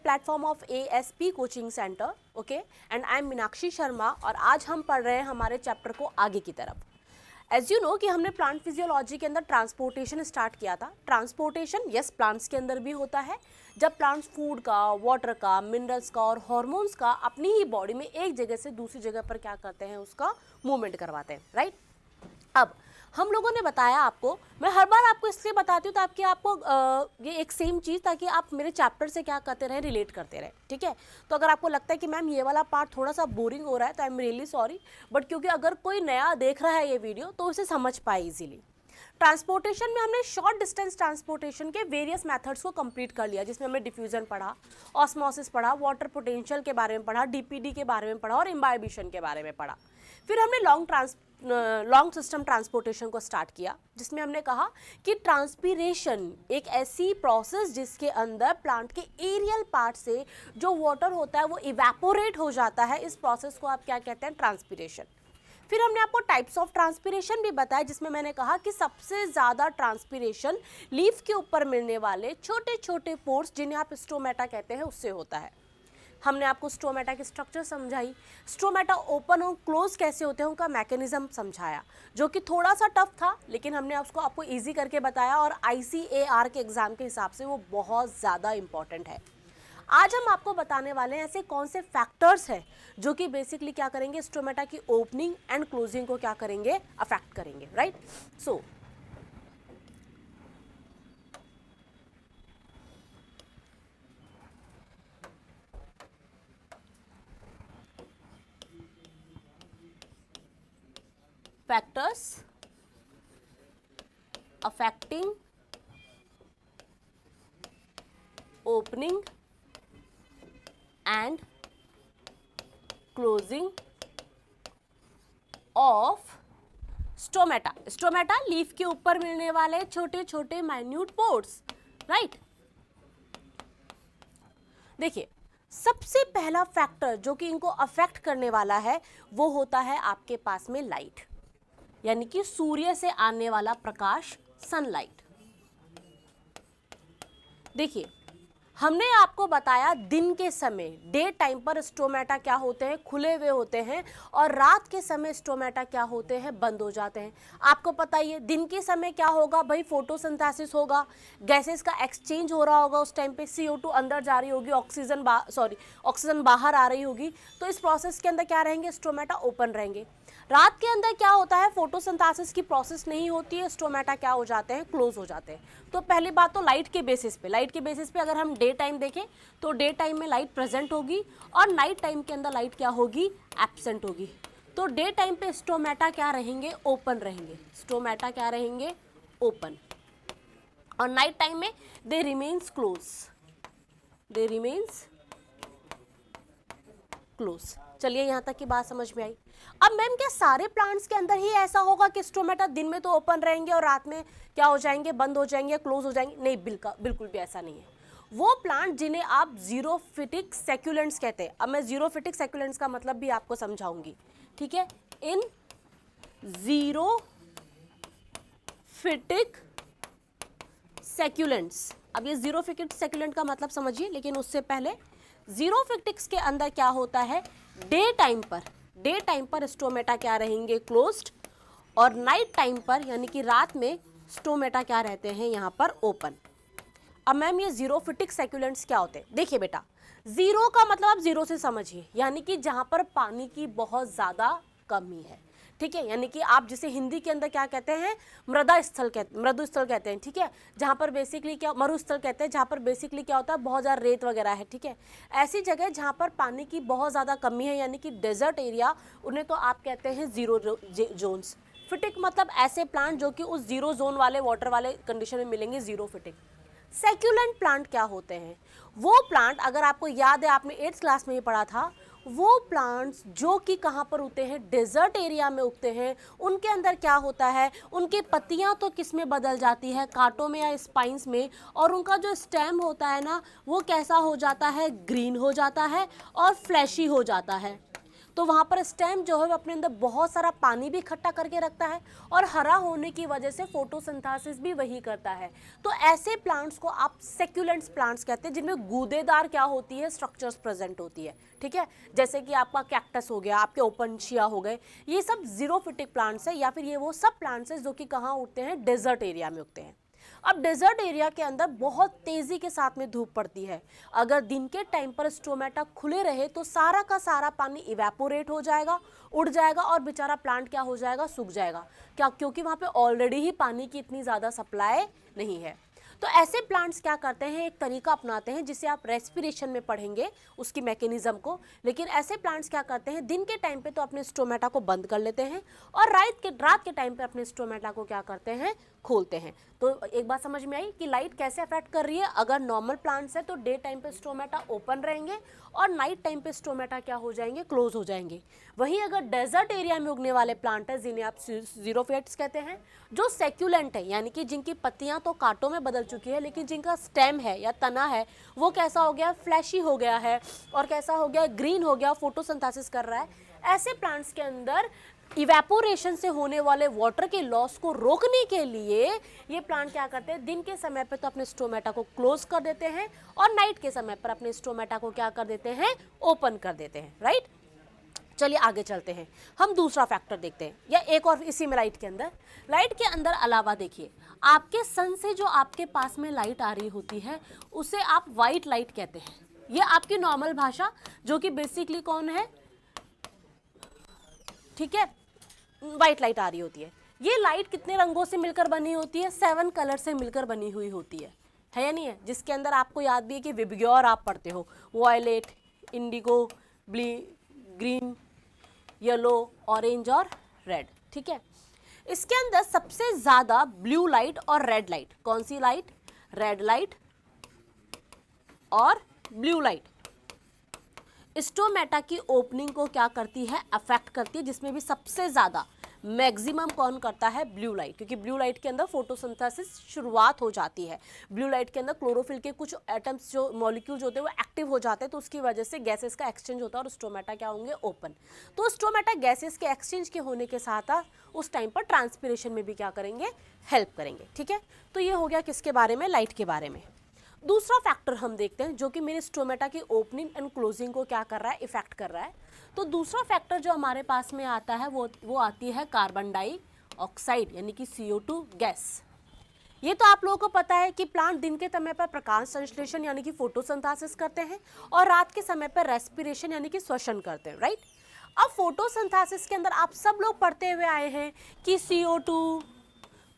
Platform of ASP coaching centre, okay, and I am Meenakshi Sharma और आज हम पढ़ रहे हैं हमारे चैप्टर को आगे की तरफ। एज यू नो कि हमने प्लांट फिजियोलॉजी के अंदर ट्रांसपोर्टेशन स्टार्ट किया था। ट्रांसपोर्टेशन यस प्लांट्स के अंदर भी होता है, जब प्लांट्स फूड का, वाटर का, मिनरल्स का और हॉर्मोन्स का अपनी ही बॉडी में एक जगह से दूसरी जगह पर क्या करते हैं, उसका मूवमेंट करवाते हैं, राइट। अब हम लोगों ने बताया आपको, मैं हर बार आपको इसलिए बताती हूँ ताकि आपको ये एक सेम चीज़, ताकि आप मेरे चैप्टर से क्या करते रहे, रिलेट करते रहे, ठीक है। तो अगर आपको लगता है कि मैम ये वाला पार्ट थोड़ा सा बोरिंग हो रहा है तो I am really sorry, but क्योंकि अगर कोई नया देख रहा है ये वीडियो तो उसे समझ पाए इजीली। ट्रांसपोर्टेशन में हमने शॉर्ट डिस्टेंस ट्रांसपोर्टेशन के वेरियस मेथड्स को कंप्लीट कर लिया, जिसमें हमने डिफ्यूजन पढ़ा, ऑस्मोसिस पढ़ा, वाटर पोटेंशियल के बारे में पढ़ा, DPD के बारे में पढ़ा और इम्बाइबिशन के बारे में पढ़ा। फिर हमने लॉन्ग सिस्टम ट्रांसपोर्टेशन को स्टार्ट किया, जिसमें हमने कहा कि ट्रांसपीरेशन एक ऐसी प्रोसेस जिसके अंदर प्लांट के एरियल पार्ट से जो वाटर होता है वो इवेपोरेट हो जाता है, इस प्रोसेस को आप क्या कहते हैं, ट्रांसपीरेशन। फिर हमने आपको टाइप्स ऑफ ट्रांसपीरेशन भी बताया, जिसमें मैंने कहा कि सबसे ज़्यादा ट्रांसपीरेशन लीफ के ऊपर मिलने वाले छोटे छोटे पोर्स, जिन्हें आप स्टोमेटा कहते हैं, उससे होता है। हमने आपको स्टोमेटा की स्ट्रक्चर समझाई, स्टोमेटा ओपन और क्लोज कैसे होते हैं उनका मैकेनिज्म समझाया, जो कि थोड़ा सा टफ था, लेकिन हमने उसको आपको इजी करके बताया और ICAR के एग्जाम के हिसाब से वो बहुत ज़्यादा इंपॉर्टेंट है। आज हम आपको बताने वाले हैं ऐसे कौन से फैक्टर्स हैं जो कि बेसिकली क्या करेंगे, स्टोमेटा की ओपनिंग एंड क्लोजिंग को क्या करेंगे, अफेक्ट करेंगे, right. So factors affecting opening and closing of stomata. Stomata leaf के ऊपर मिलने वाले छोटे छोटे माइन्यूट पोर्स, राइट। देखिए, सबसे पहला फैक्टर जो कि इनको अफेक्ट करने वाला है वो होता है आपके पास में लाइट, यानी कि सूर्य से आने वाला प्रकाश, सनलाइट। देखिए, हमने आपको बताया दिन के समय, डे टाइम पर स्टोमेटा क्या होते हैं, खुले हुए होते हैं, और रात के समय स्टोमेटा क्या होते हैं, बंद हो जाते हैं। आपको पता ही है दिन के समय क्या होगा भाई, फोटोसिंथेसिस होगा, गैसेस का एक्सचेंज हो रहा होगा, उस टाइम पे CO2 अंदर जा रही होगी, ऑक्सीजन बाहर आ रही होगी, तो इस प्रोसेस के अंदर क्या रहेंगे, स्टोमेटा ओपन रहेंगे। रात के अंदर क्या होता है, फोटोसिंथेसिस की प्रोसेस नहीं होती है, स्टोमेटा क्या हो जाते हैं, क्लोज हो जाते हैं। तो पहली बात तो लाइट के बेसिस पे अगर हम डे टाइम देखें तो डे टाइम में लाइट प्रेजेंट होगी और नाइट टाइम के अंदर लाइट क्या होगी, एब्सेंट होगी। तो डे टाइम पे स्टोमेटा क्या रहेंगे, ओपन रहेंगे, स्टोमेटा क्या रहेंगे, ओपन, और नाइट टाइम में दे रिमेन्स क्लोज। चलिए यहाँ तक की बात समझ में आई। अब मैम क्या सारे प्लांट्स के अंदर ही ऐसा होगा कि स्टोमेटा दिन में तो ओपन रहेंगे और रात में क्या हो जाएंगे, बंद हो जाएंगे, क्लोज हो जाएंगे? नहीं, बिल्कुल भी ऐसा नहीं है। वो प्लांट जिन्हें आप जीरोफिटिक सैक्युलेंट्स कहते हैं, अब मैं जीरोफिटिक सैक्युलेंट्स का मतलब भी आपको समझाऊंगी, ठीक है। इन जीरोफिटिक सैक्युलेंट्स, अब ये जीरोफिटिक सैक्युलेंट का मतलब समझिए, लेकिन उससे पहले जीरोफिटिक्स के अंदर क्या होता है, डे टाइम पर स्टोमेटा क्या रहेंगे, क्लोज्ड, और नाइट टाइम पर यानी कि रात में स्टोमेटा क्या रहते हैं, यहाँ पर ओपन। अब मैम ये जीरोफिटिक सैक्युलेंट्स क्या होते हैं? देखिए बेटा, जीरो का मतलब आप जीरो से समझिए, यानी कि जहाँ पर पानी की बहुत ज़्यादा कमी है, ठीक है, यानी कि आप जिसे हिंदी के अंदर क्या कहते हैं, मृदुस्थल कहते हैं, ठीक है, जहाँ पर बेसिकली क्या, मरुस्थल कहते हैं, जहाँ पर बेसिकली क्या होता है, बहुत ज़्यादा रेत वगैरह है, ठीक है। ऐसी जगह जहाँ पर पानी की बहुत ज़्यादा कमी है, यानी कि डेजर्ट एरिया, उन्हें तो आप कहते हैं जीरो जोन्स। फिटिक मतलब ऐसे प्लांट जो कि उस जीरो जोन वाले वाटर वाले कंडीशन में मिलेंगे, जीरोफिटिक। सैक्युलेंट प्लांट क्या होते हैं? वो प्लांट, अगर आपको याद है आपने 8th क्लास में ही पढ़ा था, वो प्लांट्स जो कि कहाँ पर उगते हैं, डेजर्ट एरिया में उगते हैं, उनके अंदर क्या होता है, उनकी पत्तियाँ तो किस में बदल जाती है, कांटों में या स्पाइंस में, और उनका जो स्टेम होता है ना, वो कैसा हो जाता है, ग्रीन हो जाता है और फ्लैशी हो जाता है। तो वहाँ पर स्टेम जो है वो अपने अंदर बहुत सारा पानी भी इकट्ठा करके रखता है और हरा होने की वजह से फोटोसिंथेसिस भी वही करता है। तो ऐसे प्लांट्स को आप सेक्युलेंट्स प्लांट्स कहते हैं, जिनमें गूदेदार क्या होती है, स्ट्रक्चर्स प्रेजेंट होती है। ठीक है, जैसे कि आपका कैक्टस हो गया, आपके ओपनशिया हो गए, ये सब जीरोफिटिक प्लांट्स है, या फिर ये वो सब प्लांट्स है जो कि कहाँ उगते हैं, डेजर्ट एरिया में उगते हैं। अब डेजर्ट एरिया के अंदर बहुत तेजी के साथ में धूप पड़ती है। अगर दिन के टाइम पर स्टोमेटा खुले रहे तो सारा का सारा पानी इवेपोरेट हो जाएगा, उड़ जाएगा और बेचारा प्लांट क्या हो जाएगा, सूख जाएगा। क्या? क्योंकि वहां पे ऑलरेडी ही पानी की इतनी ज्यादा सप्लाई नहीं है। तो ऐसे प्लांट्स क्या करते हैं, एक तरीका अपनाते हैं जिसे आप रेस्पिरेशन में पढ़ेंगे उसकी मैकेनिज्म को। लेकिन ऐसे प्लांट्स क्या करते हैं, दिन के टाइम पे तो अपने स्टोमेटा को बंद कर लेते हैं और रात के टाइम पे अपने स्टोमेटा को क्या करते हैं, खोलते हैं। तो एक बात समझ में आई कि लाइट कैसे अफेक्ट कर रही है। अगर नॉर्मल प्लांट्स है तो डे टाइम पे स्टोमेटा ओपन रहेंगे और नाइट टाइम पे स्टोमेटा क्या हो जाएंगे, क्लोज हो जाएंगे। वहीं अगर डेजर्ट एरिया में उगने वाले प्लांट है जिन्हें आप जीरोफिट्स कहते हैं, जो सेक्युलेंट है यानी कि जिनकी पत्तियां तो कांटों में बदल चुकी है लेकिन जिनका स्टेम है या तना है वो कैसा हो गया, फ्लैशी हो गया है और कैसा हो गया, ग्रीन हो गया, फोटोसिंथेसिस कर रहा है। ऐसे प्लांट्स के अंदर इवेपोरेशन से होने वाले वाटर के लॉस को रोकने के लिए ये प्लांट क्या करते हैं, दिन के समय पे तो अपने स्टोमेटा को क्लोज कर देते हैं और नाइट के समय पर अपने स्टोमेटा को क्या कर देते हैं, ओपन कर देते हैं। राइट, चलिए आगे चलते हैं, हम दूसरा फैक्टर देखते हैं, या एक और इसी में लाइट के अंदर अलावा देखिए, आपके सन से जो आपके पास में लाइट आ रही होती है उसे आप वाइट लाइट कहते हैं। ये आपकी नॉर्मल भाषा, जो कि बेसिकली कौन है, ठीक है, व्हाइट लाइट आ रही होती है। ये लाइट कितने रंगों से मिलकर बनी होती है, 7 कलर से मिलकर बनी हुई होती है या नहीं है, जिसके अंदर आपको याद भी है कि विबग्योर आप पढ़ते हो, violet, indigo, green, yellow, orange और रेड। ठीक है, इसके अंदर सबसे ज्यादा ब्लू लाइट और रेड लाइट, कौन सी लाइट, रेड लाइट और ब्लू लाइट स्टोमेटा की ओपनिंग को क्या करती है, अफेक्ट करती है, जिसमें भी सबसे ज्यादा मैक्सिमम कौन करता है, ब्लू लाइट, क्योंकि ब्लू लाइट के अंदर फोटोसिंथेसिस शुरुआत हो जाती है। ब्लू लाइट के अंदर क्लोरोफिल के कुछ एटम्स जो मॉलिक्यूल्स होते हैं वो एक्टिव हो जाते हैं, तो उसकी वजह से गैसेस का एक्सचेंज होता है और स्टोमेटा क्या होंगे, ओपन। तो स्टोमेटा गैसेस के एक्सचेंज के होने के साथ उस टाइम पर ट्रांसपिरेशन में भी क्या करेंगे, हेल्प करेंगे। ठीक है, तो ये हो गया किसके बारे में, लाइट के बारे में। दूसरा फैक्टर हम देखते हैं जो कि मेरे स्टोमेटा की ओपनिंग एंड क्लोजिंग को क्या कर रहा है, इफेक्ट कर रहा है। तो दूसरा फैक्टर जो हमारे पास में आता है वो आती है कार्बन डाइऑक्साइड यानी कि CO2 गैस। ये तो आप लोगों को पता है कि प्लांट दिन के समय पर प्रकाश संश्लेषण यानी कि फोटोसिंथेसिस करते हैं और रात के समय पर रेस्पिरेशन यानी कि श्वसन करते हैं। राइट, अब फोटोसिंथेसिस के अंदर आप सब लोग पढ़ते हुए आए हैं कि CO2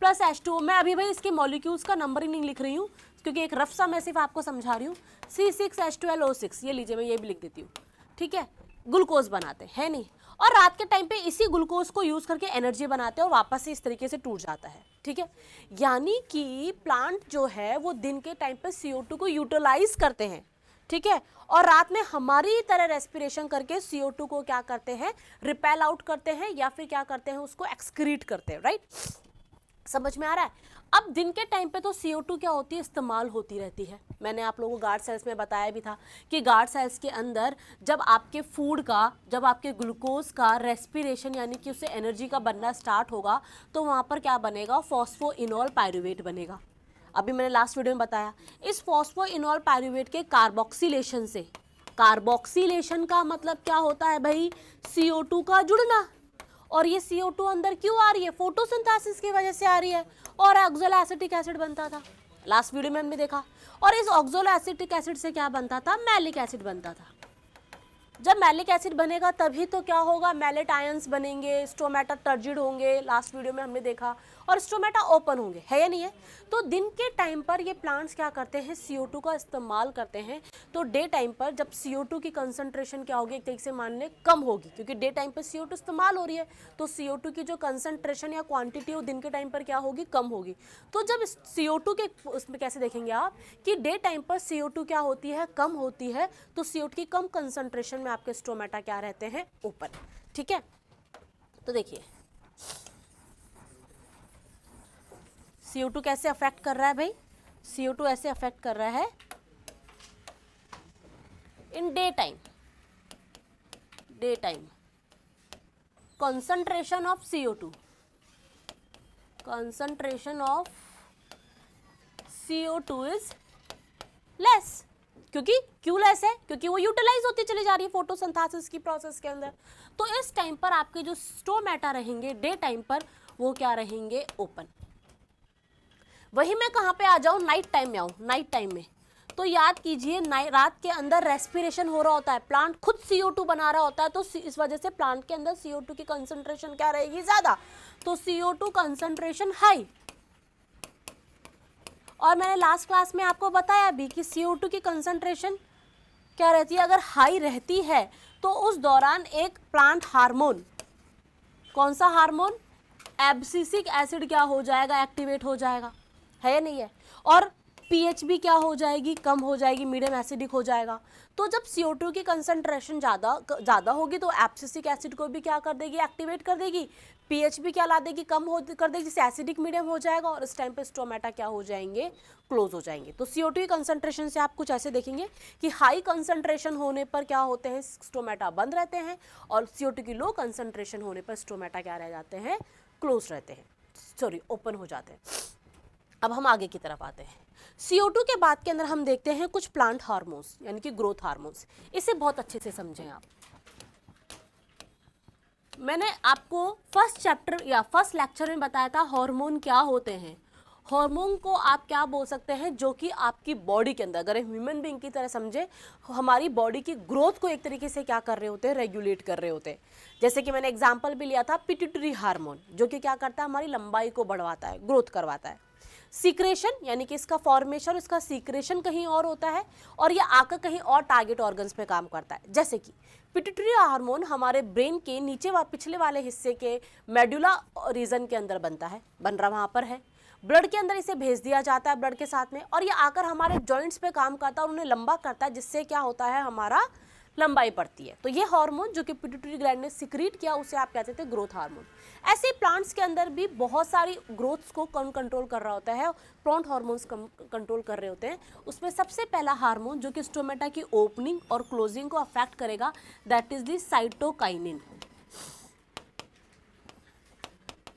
प्लस H2O, मैं अभी भाई इसके मॉलिक्यूल्स का नंबर ही नहीं लिख रही हूँ क्योंकि एक रफ सा मैं सिर्फ आपको समझा रही हूँ। C6H12O6, ये लीजिए मैं ये भी लिख देती हूँ। ठीक है, ग्लूकोज बनाते हैं नहीं, और रात के टाइम पे इसी ग्लूकोज को यूज करके एनर्जी बनाते हैं और वापस से इस तरीके से टूट जाता है। ठीक है, यानी कि प्लांट जो है वो दिन के टाइम पे CO2 को यूटिलाइज करते हैं। ठीक है, और रात में हमारी तरह रेस्पिरेशन करके CO2 को क्या करते हैं, रिपेल आउट करते हैं या फिर क्या करते हैं, उसको एक्सक्रीट करते हैं। राइट, समझ में आ रहा है। अब दिन के टाइम पे तो CO2 क्या होती है, इस्तेमाल होती रहती है। मैंने आप लोगों को गार्ड सेल्स में बताया भी था कि गार्ड सेल्स के अंदर जब आपके फूड का, जब आपके ग्लूकोज का रेस्पिरेशन यानी कि उससे एनर्जी का बनना स्टार्ट होगा तो वहाँ पर क्या बनेगा, फॉस्फोइनोल पायरुवेट बनेगा। अभी मैंने लास्ट वीडियो में बताया, इस फॉस्फोइनोल पायरुवेट के कार्बोक्सिलेशन से, कार्बोक्सिलेशन का मतलब क्या होता है भाई, CO2 का जुड़ना, और ये CO2 अंदर क्यों आ रही है, फोटोसिंथेसिस की वजह से आ रही है, और ऑक्सैलोएसिटिक एसिड बनता था, लास्ट वीडियो में हमने देखा, और इस ऑक्सैलोएसिटिक एसिड से क्या बनता था, मैलिक एसिड बनता था। जब मैलिक एसिड बनेगा तभी तो क्या होगा, मैलेट आयंस बनेंगे, स्टोमेटा टर्जिड होंगे, लास्ट वीडियो में हमने देखा, और स्टोमेटा ओपन होंगे, है या नहीं है। तो दिन के टाइम पर ये प्लांट्स क्या करते हैं, CO2 का इस्तेमाल करते हैं। तो डे टाइम पर जब CO2 की कंसंट्रेशन क्या होगी, एक तरीके से मान ले कम होगी, क्योंकि डे टाइम पर CO2 इस्तेमाल हो रही है, तो CO2 की जो कंसंट्रेशन या क्वांटिटी वो दिन के टाइम पर क्या होगी, कम होगी। तो जब CO2 के उसमें कैसे देखेंगे आप कि डे टाइम पर CO2 क्या होती है, कम होती है, तो CO2 की कम कंसंट्रेशन में आपके स्टोमेटा क्या रहते हैं, ओपन। ठीक है, तो देखिए CO2 कैसे अफेक्ट कर रहा है भाई, CO2 ऐसे अफेक्ट कर रहा है in day time, concentration of CO2, concentration of CO2 is less, क्योंकि क्यों लेस है? क्योंकि वो यूटिलाइज होती चली जा रही है फोटोसिंथेसिस की प्रोसेस के अंदर। तो इस टाइम पर आपके जो स्टोमेटा रहेंगे डे टाइम पर, वो क्या रहेंगे? ओपन। वही मैं कहाँ पे आ जाऊँ? नाइट टाइम में आऊँ। नाइट टाइम में तो याद कीजिए रात के अंदर रेस्पिरेशन हो रहा होता है, प्लांट खुद CO2 बना रहा होता है, तो इस वजह से प्लांट के अंदर CO2 की कंसंट्रेशन क्या रहेगी? ज्यादा। तो CO2 कंसंट्रेशन हाई। और मैंने लास्ट क्लास में आपको बताया भी कि CO2 की कंसंट्रेशन क्या रहती है? अगर हाई रहती है तो उस दौरान एक प्लांट हार्मोन, कौन सा हार्मोन? एब्सिसिक एसिड क्या हो जाएगा? एक्टिवेट हो जाएगा, है या नहीं है? और पीएच भी क्या हो जाएगी? कम हो जाएगी, मीडियम एसिडिक हो जाएगा। तो जब CO2 की कंसंट्रेशन ज़्यादा होगी तो एब्सिसिक एसिड को भी क्या कर देगी? एक्टिवेट कर देगी। पीएच भी क्या ला देगी? कम कर देगी, जिससे एसिडिक मीडियम हो जाएगा और इस टाइम पे स्टोमेटा क्या हो जाएंगे? क्लोज हो जाएंगे। तो CO2 की कंसंट्रेशन से आप कुछ ऐसे देखेंगे कि हाई कंसंट्रेशन होने पर क्या होते हैं? स्टोमेटा बंद रहते हैं, और CO2 की लो कंसंट्रेशन होने पर स्टोमेटा क्या रह जाते हैं? क्लोज रहते हैं, सॉरी ओपन हो जाते हैं। अब हम आगे की तरफ आते हैं। CO2 के बाद के अंदर हम देखते हैं कुछ प्लांट हार्मोन्स, यानी कि ग्रोथ हार्मोन्स। इसे बहुत अच्छे से समझें आप। मैंने आपको फर्स्ट चैप्टर या फर्स्ट लेक्चर में बताया था हार्मोन क्या होते हैं। हार्मोन को आप क्या बोल सकते हैं? जो कि आपकी बॉडी के अंदर, अगर ह्यूमन बीइंग की तरह समझे, हमारी बॉडी की ग्रोथ को एक तरीके से क्या कर रहे होते हैं? रेगुलेट कर रहे होते हैं। जैसे कि मैंने एग्जांपल भी लिया था पिट्यूटरी हार्मोन, जो कि क्या करता है? हमारी लंबाई को बढ़वाता है, ग्रोथ करवाता है। सीक्रेशन, यानी कि इसका फॉर्मेशन, इसका सीक्रेशन कहीं और होता है और ये आकर कहीं और टारगेट ऑर्गन्स पे काम करता है। जैसे कि पिट्यूटरी हार्मोन हमारे ब्रेन के नीचे पिछले वाले हिस्से के मेडुला रीजन के अंदर बनता है, बन रहा वहाँ पर है। ब्लड के अंदर इसे भेज दिया जाता है ब्लड के साथ में, और ये आकर हमारे जॉइंट्स पे काम करता है और उन्हें लंबा करता है, जिससे क्या होता है? हमारा लंबाई बढ़ती है। तो ये हार्मोन जो कि पिट्यूटरी ग्लैंड ने सिक्रीट किया, उसे आप कहते थे ग्रोथ हार्मोन। ऐसे प्लांट्स के अंदर भी बहुत सारी ग्रोथ्स को कौन कंट्रोल कर रहा होता है? प्लांट हार्मोन्स कंट्रोल कर रहे होते हैं। उसमें सबसे पहला हार्मोन जो कि स्टोमेटा की ओपनिंग और क्लोजिंग को अफेक्ट करेगा, that is the cytokinin.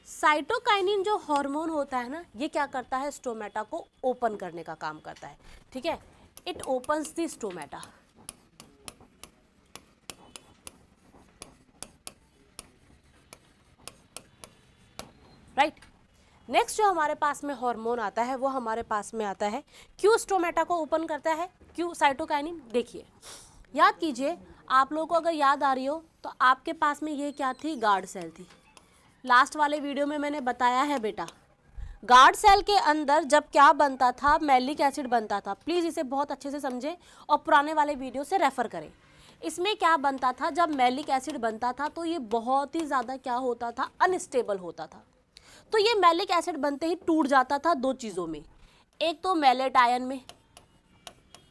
Cytokinin जो हार्मोन होता है ना, ये क्या करता है? स्टोमेटा को ओपन करने का काम करता है। ठीक है, it opens the stomata. Right. Next जो हमारे पास में हार्मोन आता है, वो हमारे पास में आता है, क्यों स्टोमेटा को ओपन करता है? क्यों साइटोकाइनिन? देखिए, याद कीजिए, आप लोगों को अगर याद आ रही हो तो आपके पास में ये क्या थी? गार्ड सेल थी। लास्ट वाले वीडियो में मैंने बताया है बेटा, गार्ड सेल के अंदर जब क्या बनता था? मैलिक एसिड बनता था। प्लीज़ इसे बहुत अच्छे से समझें और पुराने वाले वीडियो से रेफर करें। इसमें क्या बनता था? जब मैलिक एसिड बनता था तो ये बहुत ही ज़्यादा क्या होता था? अनस्टेबल होता था। तो ये मैलिक एसिड बनते ही टूट जाता था दो चीज़ों में, एक तो मैलेट आयन में,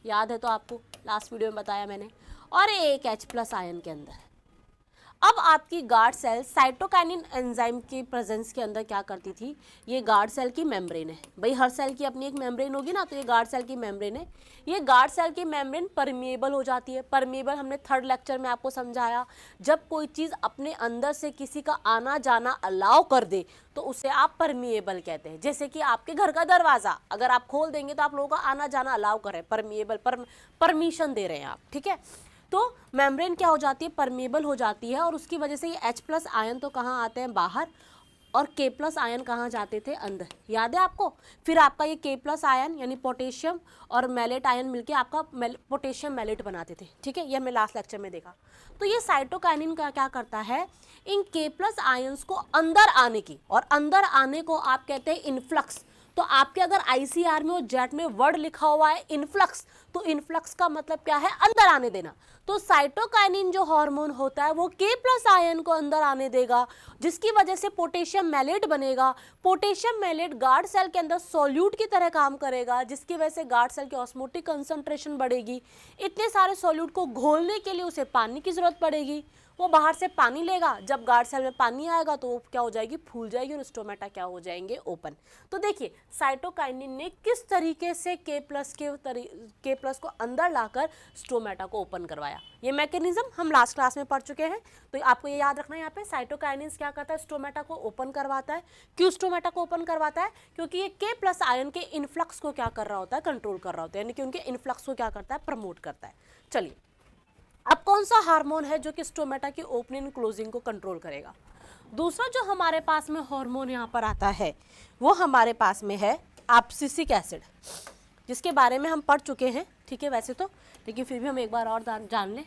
याद है तो आपको लास्ट वीडियो में बताया मैंने, और एक H+ आयन के अंदर। अब आपकी गार्ड सेल साइटोकाइनिन एंजाइम के प्रेजेंस के अंदर क्या करती थी? ये गार्ड सेल की मेम्ब्रेन है, भाई हर सेल की अपनी एक मेम्ब्रेन होगी ना, तो ये गार्ड सेल की मेम्ब्रेन है। ये गार्ड सेल की मेम्ब्रेन परमिएबल हो जाती है। परमिएबल हमने थर्ड लेक्चर में आपको समझाया, जब कोई चीज़ अपने अंदर से किसी का आना जाना अलाउ कर दे तो उसे आप परमिएबल कहते हैं। जैसे कि आपके घर का दरवाज़ा अगर आप खोल देंगे तो आप लोगों का आना जाना अलाउ कर रहे हैं, परमिएबल, परमिशन दे रहे हैं आप। ठीक है, तो मेम्ब्रेन क्या हो जाती है? परमिएबल हो जाती है, और उसकी वजह से ये H+ आयन तो कहाँ आते हैं? बाहर, और K+ आयन कहाँ जाते थे? अंदर। याद है आपको? फिर आपका ये K+ आयन यानी पोटेशियम और मैलेट आयन मिलके आपका पोटेशियम मैलेट बनाते थे। ठीक है, ये हमने लास्ट लेक्चर में देखा। तो ये साइटोकाइनिन का क्या करता है? इन K+ आयन्स को अंदर आने की, और अंदर आने को आप कहते हैं इनफ्लक्स। तो आपके अगर ICR में और जेट में वर्ड लिखा हुआ है इनफ्लक्स, तो इनफ्लक्स का मतलब क्या है? अंदर आने देना। तो साइटोकाइनिन जो हार्मोन होता है वो K+ आयन को अंदर आने देगा, जिसकी वजह से पोटेशियम मैलेट बनेगा। पोटेशियम मैलेट गार्ड सेल के अंदर सॉल्यूट की तरह काम करेगा, जिसकी वजह से गार्ड सेल की ऑस्मोटिक कंसंट्रेशन बढ़ेगी। इतने सारे सॉल्यूट को घोलने के लिए उसे पानी की जरूरत पड़ेगी, वो बाहर से पानी लेगा, जब गार्ड सेल में पानी आएगा तो वो क्या हो जाएगी, फूल जाएगी और स्टोमेटा क्या हो जाएंगे, ओपन। तो देखिए साइटोकाइनिन ने किस तरीके से के प्लस को अंदर लाकर स्टोमेटा को ओपन करवाया। ये मैकेनिज्म हम लास्ट क्लास में पढ़ चुके हैं, तो आपको ये याद रखना है यहाँ पे साइटोकाइनिन क्या करता है, स्टोमेटा को ओपन करवाता है। क्यों स्टोमेटा को ओपन करवाता है, क्योंकि ये के प्लस आयन के इनफ्लक्स को क्या कर रहा होता है, कंट्रोल कर रहा होता है, यानी कि उनके इनफ्लक्स को क्या करता है, प्रमोट करता है। चलिए अब कौन सा हार्मोन है जो कि स्टोमेटा की ओपनिंग क्लोजिंग को कंट्रोल करेगा। दूसरा जो हमारे पास में हार्मोन यहाँ पर आता है वो हमारे पास में है एब्सिसिक एसिड, जिसके बारे में हम पढ़ चुके हैं, ठीक है वैसे तो, लेकिन फिर भी हम एक बार और जान लें।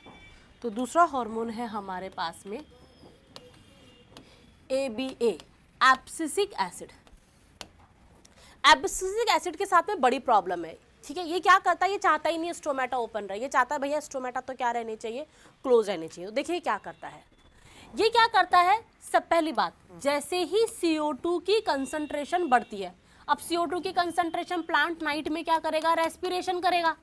तो दूसरा हार्मोन है हमारे पास में ABA, abscisic acid. Abscisic acid के साथ में बड़ी प्रॉब्लम है, ठीक है। ये क्या करता है, ये चाहता ही नहीं है स्टोमेटा ओपन रहे, ये चाहता है भैया स्टोमेटा तो क्या रहने चाहिए, क्लोज रहने चाहिए। तो देखिए क्या करता है, ये क्या करता है, सब पहली बात, जैसे ही CO2 की कंसंट्रेशन बढ़ती है, अब CO2 की कंसंट्रेशन प्लांट नाइट में क्या करेगा, रेस्पिरेशन करेगा,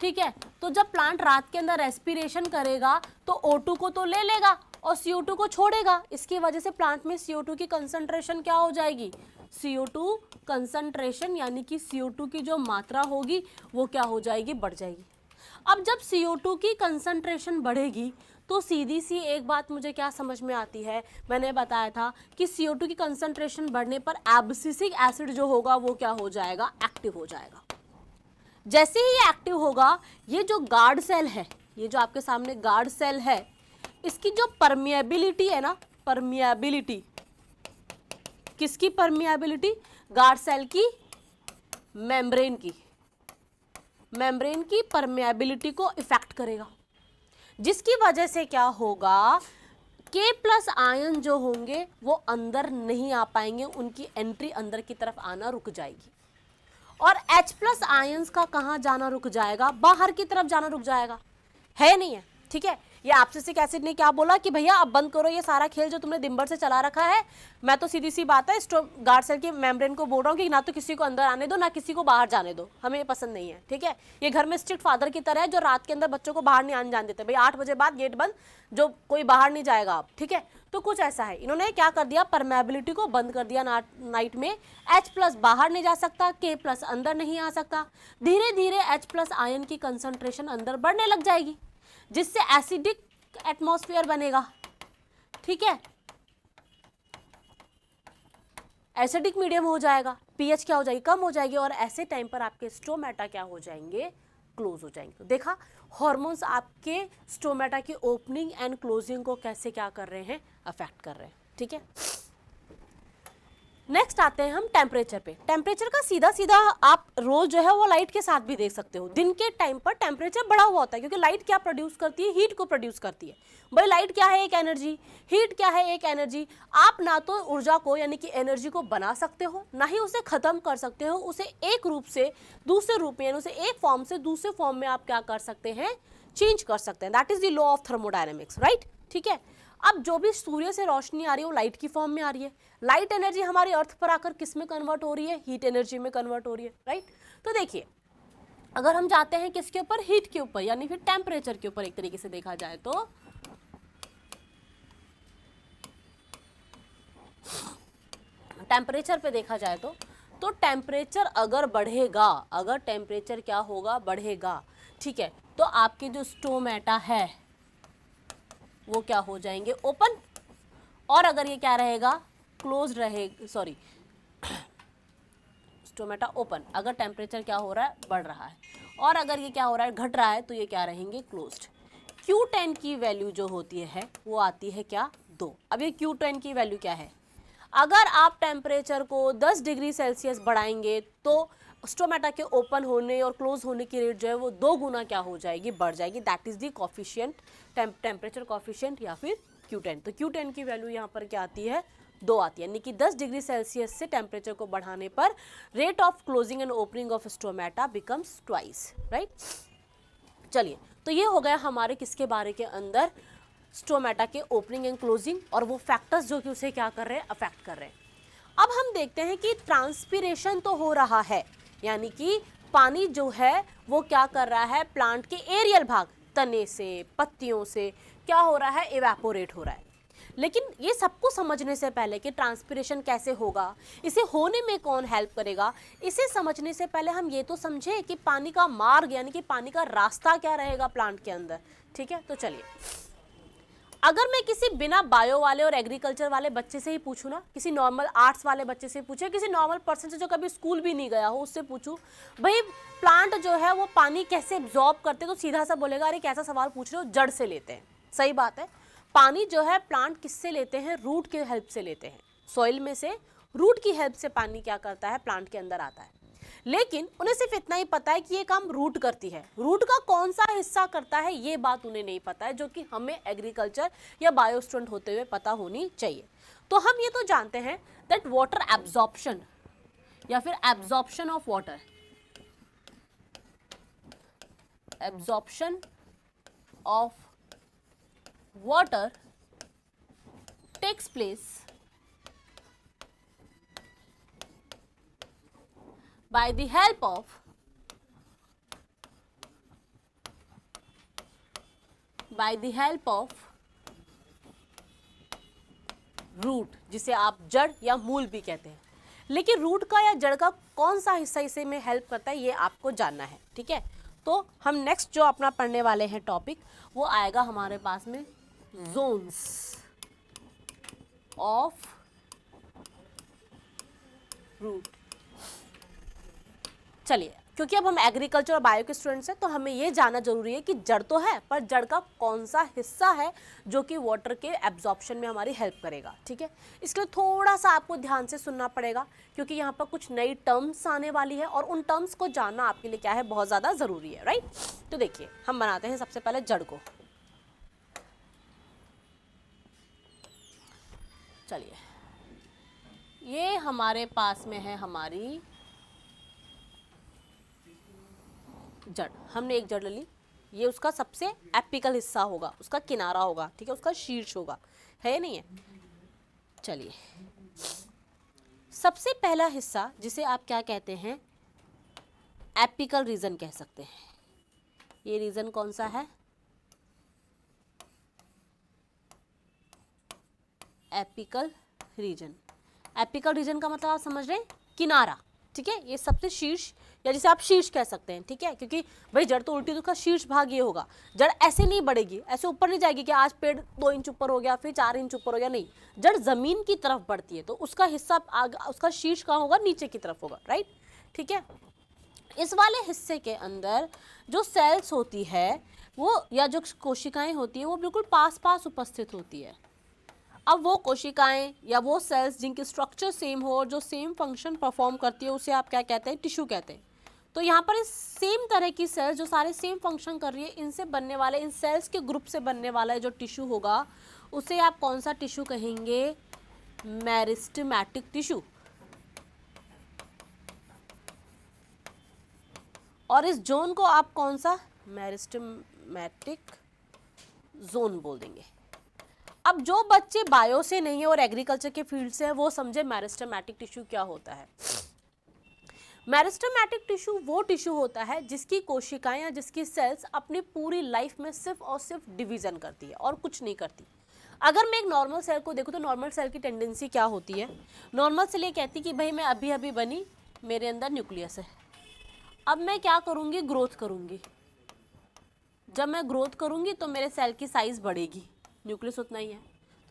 ठीक है। तो जब प्लांट रात के अंदर रेस्पिरेशन करेगा तो O2 को तो ले लेगा और CO2 को छोड़ेगा, इसकी वजह से प्लांट में CO2 की कंसंट्रेशन क्या हो जाएगी, CO2 कंसंट्रेशन, यानी कि CO2 की जो मात्रा होगी वो क्या हो जाएगी, बढ़ जाएगी। अब जब CO2 की कंसंट्रेशन बढ़ेगी तो सीधी सी एक बात मुझे क्या समझ में आती है, मैंने बताया था कि CO2 की कंसंट्रेशन बढ़ने पर एब्सिसिक एसिड जो होगा वो क्या हो जाएगा, एक्टिव हो जाएगा। जैसे ही ये एक्टिव होगा, ये जो गार्ड सेल है, ये जो आपके सामने गार्ड सेल है, इसकी जो परमिएबिलिटी है ना, परमिएबिलिटी, किसकी परमिएबिलिटी, गार्ड सेल की, मेम्ब्रेन की, मेम्ब्रेन की परमिएबिलिटी को इफेक्ट करेगा, जिसकी वजह से क्या होगा, के प्लस आयन जो होंगे वो अंदर नहीं आ पाएंगे, उनकी एंट्री अंदर की तरफ आना रुक जाएगी, और H प्लस आयंस का कहाँ जाना रुक जाएगा, बाहर की तरफ जाना रुक जाएगा, है नहीं है, ठीक है। ये एब्सिसिक एसिड ने क्या बोला कि भैया अब बंद करो ये सारा खेल जो तुमने दिन भर से चला रखा है, मैं तो सीधी सी बात है गार्ड सेल के मेम्ब्रेन को बोल रहा हूँ कि ना तो किसी को अंदर आने दो ना किसी को बाहर जाने दो, हमें ये पसंद नहीं है, ठीक है। ये घर में स्ट्रिक्ट फादर की तरह है जो रात के अंदर बच्चों को बाहर नहीं आने जाने देते, भाई 8 बजे बाद गेट बंद, जो कोई बाहर नहीं जाएगा आप, ठीक है। तो कुछ ऐसा है, इन्होंने क्या कर दिया, परमेबिलिटी को बंद कर दिया नाइट में, H प्लस बाहर नहीं जा सकता, K प्लस अंदर नहीं आ सकता, धीरे धीरे H प्लस आयन की कंसंट्रेशन अंदर बढ़ने लग जाएगी, जिससे एसिडिक एटमॉस्फेयर बनेगा, ठीक है, एसिडिक मीडियम हो जाएगा, पीएच क्या हो जाएगी, कम हो जाएगी, और ऐसे टाइम पर आपके स्टोमेटा क्या हो जाएंगे, क्लोज हो जाएंगे। तो देखा हार्मोन्स आपके स्टोमेटा की ओपनिंग एंड क्लोजिंग को कैसे क्या कर रहे हैं, अफेक्ट कर रहे हैं, ठीक है। नेक्स्ट आते हैं हम टेम्परेचर पे। टेम्परेचर का सीधा सीधा आप रोज जो है वो लाइट के साथ भी देख सकते हो, दिन के टाइम पर टेम्परेचर बढ़ा हुआ होता है, क्योंकि लाइट क्या प्रोड्यूस करती है, हीट को प्रोड्यूस करती है। भाई लाइट क्या है, एक एनर्जी, हीट क्या है, एक एनर्जी। आप ना तो ऊर्जा को यानी कि एनर्जी को बना सकते हो, ना ही उसे खत्म कर सकते हो, उसे एक रूप से दूसरे रूप में यानी उसे एक फॉर्म से दूसरे फॉर्म में आप क्या कर सकते हैं, चेंज कर सकते हैं। That is the law of thermodynamics, right, ठीक है। अब जो भी सूर्य से रोशनी आ रही है वो लाइट की फॉर्म में आ रही है, लाइट एनर्जी हमारी अर्थ पर आकर किस में कन्वर्ट हो रही है, हीट एनर्जी में कन्वर्ट हो रही है, राइट। तो देखिए अगर हम जाते हैं किसके ऊपर, हीट के ऊपर, यानी फिर टेम्परेचर के ऊपर, एक तरीके से देखा जाए तो टेम्परेचर पे देखा जाए तो टेम्परेचर अगर बढ़ेगा, अगर टेम्परेचर क्या होगा, बढ़ेगा, ठीक है, तो आपके जो स्टोमेटा है वो क्या हो जाएंगे, ओपन, और अगर ये क्या रहेगा, क्लोज रहेगा, सॉरी स्टोमेटा ओपन, अगर टेम्परेचर क्या हो रहा है, बढ़ रहा है, और अगर ये क्या हो रहा है, घट रहा है, तो ये क्या रहेंगे, क्लोज्ड। Q10 की वैल्यू जो होती है वो आती है क्या, 2। अब ये Q10 की वैल्यू क्या है, अगर आप टेम्परेचर को 10 डिग्री सेल्सियस बढ़ाएंगे तो स्टोमेटा के ओपन होने और क्लोज होने की रेट जो है वो 2 गुना क्या हो जाएगी, बढ़ जाएगी। That is the coefficient, temperature coefficient या फिर Q10। तो Q10 की वैल्यू यहाँ पर क्या आती है, 2 आती है, यानी कि 10 डिग्री सेल्सियस से टेम्परेचर को बढ़ाने पर rate of closing and opening of stomata becomes twice, right. चलिए तो ये हो गया हमारे किसके बारे के अंदर, स्टोमेटा के ओपनिंग एंड क्लोजिंग, और वो फैक्टर्स जो कि उसे क्या कर रहे हैं, अफेक्ट कर रहे हैं। अब हम देखते हैं कि ट्रांसपिरेशन तो हो रहा है, यानी कि पानी जो है वो क्या कर रहा है, प्लांट के एरियल भाग, तने से, पत्तियों से क्या हो रहा है, इवेपोरेट हो रहा है। लेकिन ये सबको समझने से पहले कि ट्रांसपिरेशन कैसे होगा, इसे होने में कौन हेल्प करेगा, इसे समझने से पहले हम ये तो समझे कि पानी का मार्ग यानी कि पानी का रास्ता क्या रहेगा प्लांट के अंदर। ठीक है, तो चलिए, अगर मैं किसी बिना बायो वाले और एग्रीकल्चर वाले बच्चे से ही पूछूं ना, किसी नॉर्मल आर्ट्स वाले बच्चे से पूछे, किसी नॉर्मल पर्सन से जो कभी स्कूल भी नहीं गया हो उससे पूछूं, भाई प्लांट जो है वो पानी कैसे एब्जॉर्ब करते, तो सीधा सा बोलेगा अरे कैसा सवाल पूछ रहे हो, जड़ से लेते हैं। सही बात है, पानी जो है प्लांट किससे लेते हैं, रूट के हेल्प से लेते हैं। सॉइल में से रूट की हेल्प से पानी क्या करता है, प्लांट के अंदर आता है। लेकिन उन्हें सिर्फ इतना ही पता है कि ये काम रूट करती है, रूट का कौन सा हिस्सा करता है ये बात उन्हें नहीं पता है, जो कि हमें एग्रीकल्चर या बायो स्टूडेंट होते हुए पता होनी चाहिए। तो हम ये तो जानते हैं दैट वाटर एब्जॉर्प्शन या फिर absorption of water, absorption of water takes place by the help of root, जिसे आप जड़ या मूल भी कहते हैं। लेकिन रूट का या जड़ का कौन सा हिस्सा इसे में हेल्प करता है ये आपको जानना है। ठीक है, तो हम नेक्स्ट जो अपना पढ़ने वाले हैं टॉपिक वो आएगा हमारे पास में zones of root। चलिए, क्योंकि अब हम एग्रीकल्चर और बायो के स्टूडेंट्स हैं तो हमें ये जानना जरूरी है कि जड़ तो है, पर जड़ का कौन सा हिस्सा है जो कि वाटर के एब्जॉर्प्शन में हमारी हेल्प करेगा। ठीक है, इसके लिए थोड़ा सा आपको ध्यान से सुनना पड़ेगा क्योंकि यहाँ पर कुछ नई टर्म्स आने वाली है और उन टर्म्स को जानना आपके लिए क्या है, बहुत ज़्यादा ज़रूरी है। राइट, तो देखिए हम बनाते हैं सबसे पहले जड़ को। चलिए, ये हमारे पास में है हमारी जड़, हमने एक जड़ ले ली, ये उसका सबसे एपिकल हिस्सा होगा, उसका किनारा होगा। ठीक है, उसका शीर्ष होगा, है या नहीं है। चलिए, सबसे पहला हिस्सा जिसे आप क्या कहते हैं, एपिकल रीजन कह सकते हैं। ये रीजन कौन सा है, एपिकल रीजन। एपिकल रीजन का मतलब आप समझ रहे हैं, किनारा। ठीक है, ये सबसे शीर्ष या जिसे आप शीर्ष कह सकते हैं। ठीक है, क्योंकि भाई जड़ तो उल्टी, तो उसका शीर्ष भाग ये होगा। जड़ ऐसे नहीं बढ़ेगी, ऐसे ऊपर नहीं जाएगी कि आज पेड़ 2 इंच ऊपर हो गया फिर 4 इंच ऊपर हो गया, नहीं। जड़ जमीन की तरफ बढ़ती है तो उसका हिस्सा उसका शीर्ष कहाँ होगा, नीचे की तरफ होगा। राइट, ठीक है। इस वाले हिस्से के अंदर जो सेल्स होती है वो या जो कोशिकाएं होती है वो बिल्कुल पास पास उपस्थित होती है। अब वो कोशिकाएं या वो सेल्स जिनकी स्ट्रक्चर सेम हो और जो सेम फंक्शन परफॉर्म करती है उसे आप क्या कहते हैं, टिश्यू कहते हैं। तो यहाँ पर इस सेम तरह की सेल्स जो सारे सेम फंक्शन कर रही है, इनसे बनने वाले, इन सेल्स के ग्रुप से बनने वाला जो टिश्यू होगा उसे आप कौन सा टिश्यू कहेंगे, मेरिस्टेमेटिक टिश्यू। और इस जोन को आप कौन सा, मेरिस्टेमेटिक जोन बोल देंगे। अब जो बच्चे बायो से नहीं है और एग्रीकल्चर के फील्ड से है वो समझे मेरिस्टेमेटिक टिश्यू क्या होता है। मेरिस्टेमेटिक टिश्यू वो टिश्यू होता है जिसकी कोशिकाएं या जिसकी सेल्स अपनी पूरी लाइफ में सिर्फ और सिर्फ डिवीजन करती है और कुछ नहीं करती। अगर मैं एक नॉर्मल सेल को देखूं तो नॉर्मल सेल की टेंडेंसी क्या होती है, नॉर्मल सेल ये कहती कि भाई मैं अभी अभी बनी, मेरे अंदर न्यूक्लियस है, अब मैं क्या करूँगी, ग्रोथ करूँगी। जब मैं ग्रोथ करूँगी तो मेरे सेल की साइज़ बढ़ेगी, न्यूक्लियस उतना ही है,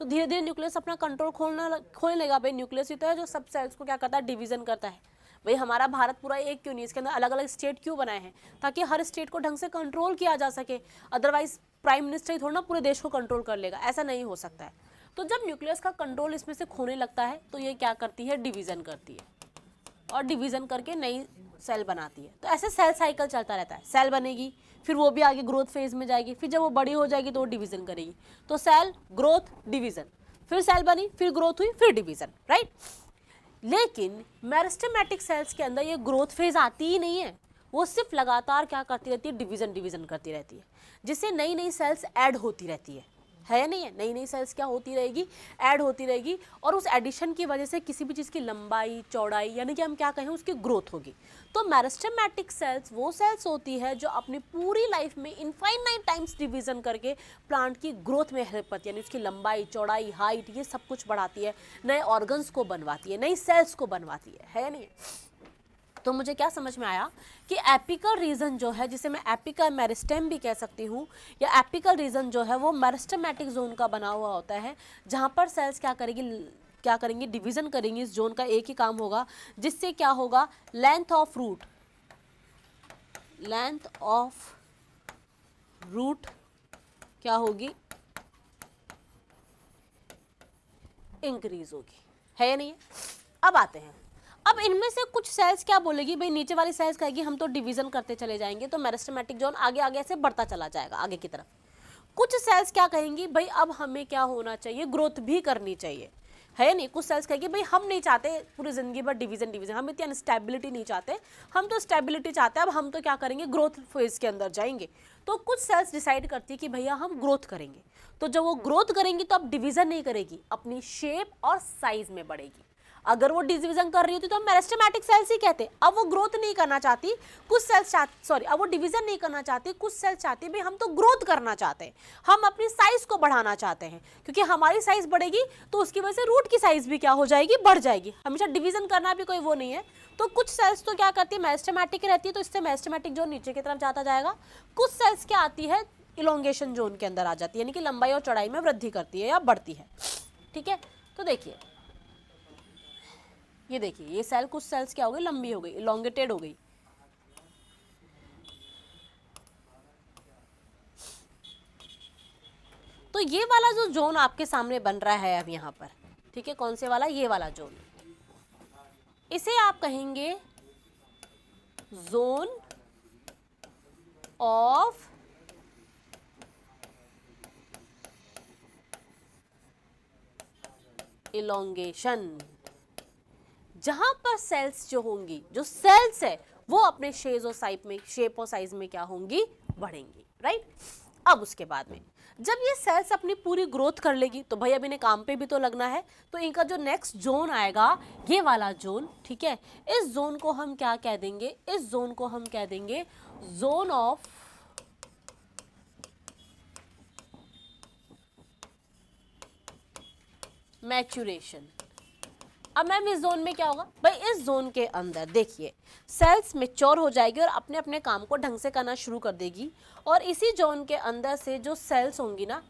तो धीरे धीरे न्यूक्लियस अपना कंट्रोल खोलने लेगा। भाई न्यूक्लियस ही तो है जो सब सेल्स को क्या करता है, डिवीजन करता है। भाई हमारा भारत पूरा एक क्यों नहीं, इसके अंदर अलग अलग स्टेट क्यों बनाए हैं, ताकि हर स्टेट को ढंग से कंट्रोल किया जा सके। अदरवाइज प्राइम मिनिस्टर ही थोड़ा ना पूरे देश को कंट्रोल कर लेगा, ऐसा नहीं हो सकता है। तो जब न्यूक्लियस का कंट्रोल इसमें से खोने लगता है तो ये क्या करती है, डिवीजन करती है और डिवीजन करके नई सेल बनाती है। तो ऐसे सेल साइकिल चलता रहता है, सेल बनेगी फिर वो भी आगे ग्रोथ फेज में जाएगी, फिर जब वो बड़ी हो जाएगी तो वो डिवीजन करेगी। तो सेल, ग्रोथ, डिवीजन, फिर सेल बनी, फिर ग्रोथ हुई, फिर डिवीजन। राइट, लेकिन मेरिस्टेमेटिक सेल्स के अंदर ये ग्रोथ फेज आती ही नहीं है, वो सिर्फ लगातार क्या करती रहती है, डिवीजन करती रहती है, जिससे नई नई सेल्स ऐड होती रहती है। है या नहीं है? नई नई सेल्स क्या होती रहेगी, ऐड होती रहेगी, और उस एडिशन की वजह से किसी भी चीज़ की लंबाई चौड़ाई यानी कि हम क्या कहें उसकी ग्रोथ होगी। तो मेरिस्टेमेटिक सेल्स वो सेल्स होती है जो अपनी पूरी लाइफ में इनफाइनाइट टाइम्स डिवीजन करके प्लांट की ग्रोथ में हेल्प करती है, यानी उसकी लंबाई चौड़ाई हाइट ये सब कुछ बढ़ाती है, नए ऑर्गन्स को बनवाती है, नई सेल्स को बनवाती है या नहीं है? तो मुझे क्या समझ में आया कि एपिकल रीजन जो है, जिसे मैं एपिकल मेरिस्टेम भी कह सकती हूँ, या एपिकल रीजन जो है वो मेरिस्टेमेटिक जोन का बना हुआ होता है, जहाँ पर सेल्स क्या करेंगी डिवीजन करेंगी। इस जोन का एक ही काम होगा, जिससे क्या होगा, लेंथ ऑफ रूट क्या होगी, इंक्रीज होगी, है या नहीं है? अब आते हैं, अब इनमें से कुछ सेल्स क्या बोलेगी भाई, नीचे वाली सेल्स कहेगी हम तो डिवीजन करते चले जाएंगे, तो मेरिस्टेमेटिक जोन आगे आगे ऐसे बढ़ता चला जाएगा आगे की तरफ। कुछ सेल्स क्या कहेंगी भाई अब हमें क्या होना चाहिए, ग्रोथ भी करनी चाहिए, है नहीं? कुछ सेल्स कहेगी भाई हम नहीं चाहते पूरी जिंदगी भर डिवीजन, हम इतनी अनस्टेबिलिटी नहीं चाहते, हम तो स्टेबिलिटी चाहते हैं, अब हम तो क्या करेंगे, ग्रोथ फेज के अंदर जाएंगे। तो कुछ सेल्स डिसाइड करती है कि भैया हम ग्रोथ करेंगे, तो जब वो ग्रोथ करेंगी तो अब डिवीजन नहीं करेगी, अपनी शेप और साइज में बढ़ेगी। अगर वो डिवीजन कर रही होती तो हम मेरिस्टेमेटिक सेल्स ही कहते। अब वो ग्रोथ नहीं करना चाहती, कुछ सेल्स अब वो डिवीजन नहीं करना चाहती, कुछ सेल्स चाहती भाई हम तो ग्रोथ करना चाहते हैं, हम अपनी साइज को बढ़ाना चाहते हैं, क्योंकि हमारी साइज बढ़ेगी तो उसकी वजह से रूट की साइज भी क्या हो जाएगी, बढ़ जाएगी। हमेशा डिवीजन करना भी कोई वो नहीं है। तो कुछ सेल्स तो क्या करती है, मेरिस्टेमेटिक रहती है, तो इससे मेरिस्टेमेटिक जोन नीचे की तरफ जाता जाएगा। कुछ सेल्स क्या आती है, इलोंगेशन जोन के अंदर आ जाती है, यानी कि लंबाई और चौड़ाई में वृद्धि करती है या बढ़ती है। ठीक है, तो देखिए ये देखिए, ये सेल कुछ सेल्स क्या हो गई, लंबी हो गई, इलोंगेटेड हो गई। तो ये वाला जो जोन आपके सामने बन रहा है अब यहाँ पर, ठीक है, कौन से वाला, ये वाला जोन, इसे आप कहेंगे जोन ऑफ इलोंगेशन, जहां पर सेल्स जो होंगी, जो सेल्स है वो अपने शेप और साइज में क्या होंगी, बढ़ेंगी, राइट। अब उसके बाद में जब ये सेल्स अपनी पूरी ग्रोथ कर लेगी तो भाई अब इन्हें काम पे भी तो लगना है, तो इनका जो नेक्स्ट जोन आएगा ये वाला जोन, ठीक है, इस जोन को हम क्या कह देंगे, इस जोन को हम कह देंगे जोन ऑफ मैच्योरेशन। अब मैम इस जोन में क्या होगा भाई, इस जोन के अंदर देखिए सेल्स मैच्योर हो जाएगी और अपने अपने काम को ढंग से करना शुरू कर देगी, और इसी जोन के अंदर से जो सेल्स होंगी ना,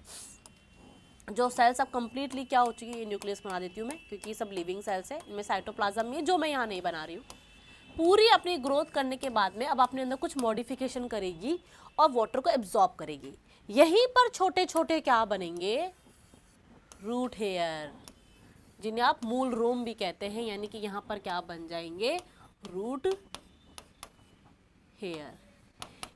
जो सेल्स अब कंप्लीटली क्या हो चुकी है, ये न्यूक्लियस बना देती हूँ मैं क्योंकि सब लिविंग सेल्स है, इनमें साइटोप्लाज्म में जो मैं यहाँ नहीं बना रही हूँ, पूरी अपनी ग्रोथ करने के बाद में अब अपने अंदर कुछ मॉडिफिकेशन करेगी और वाटर को एब्जॉर्ब करेगी। यहीं पर छोटे छोटे क्या बनेंगे, रूट हेयर, जिन्हें आप मूल रोम भी कहते हैं, यानी कि यहाँ पर क्या बन जाएंगे, रूट हेयर।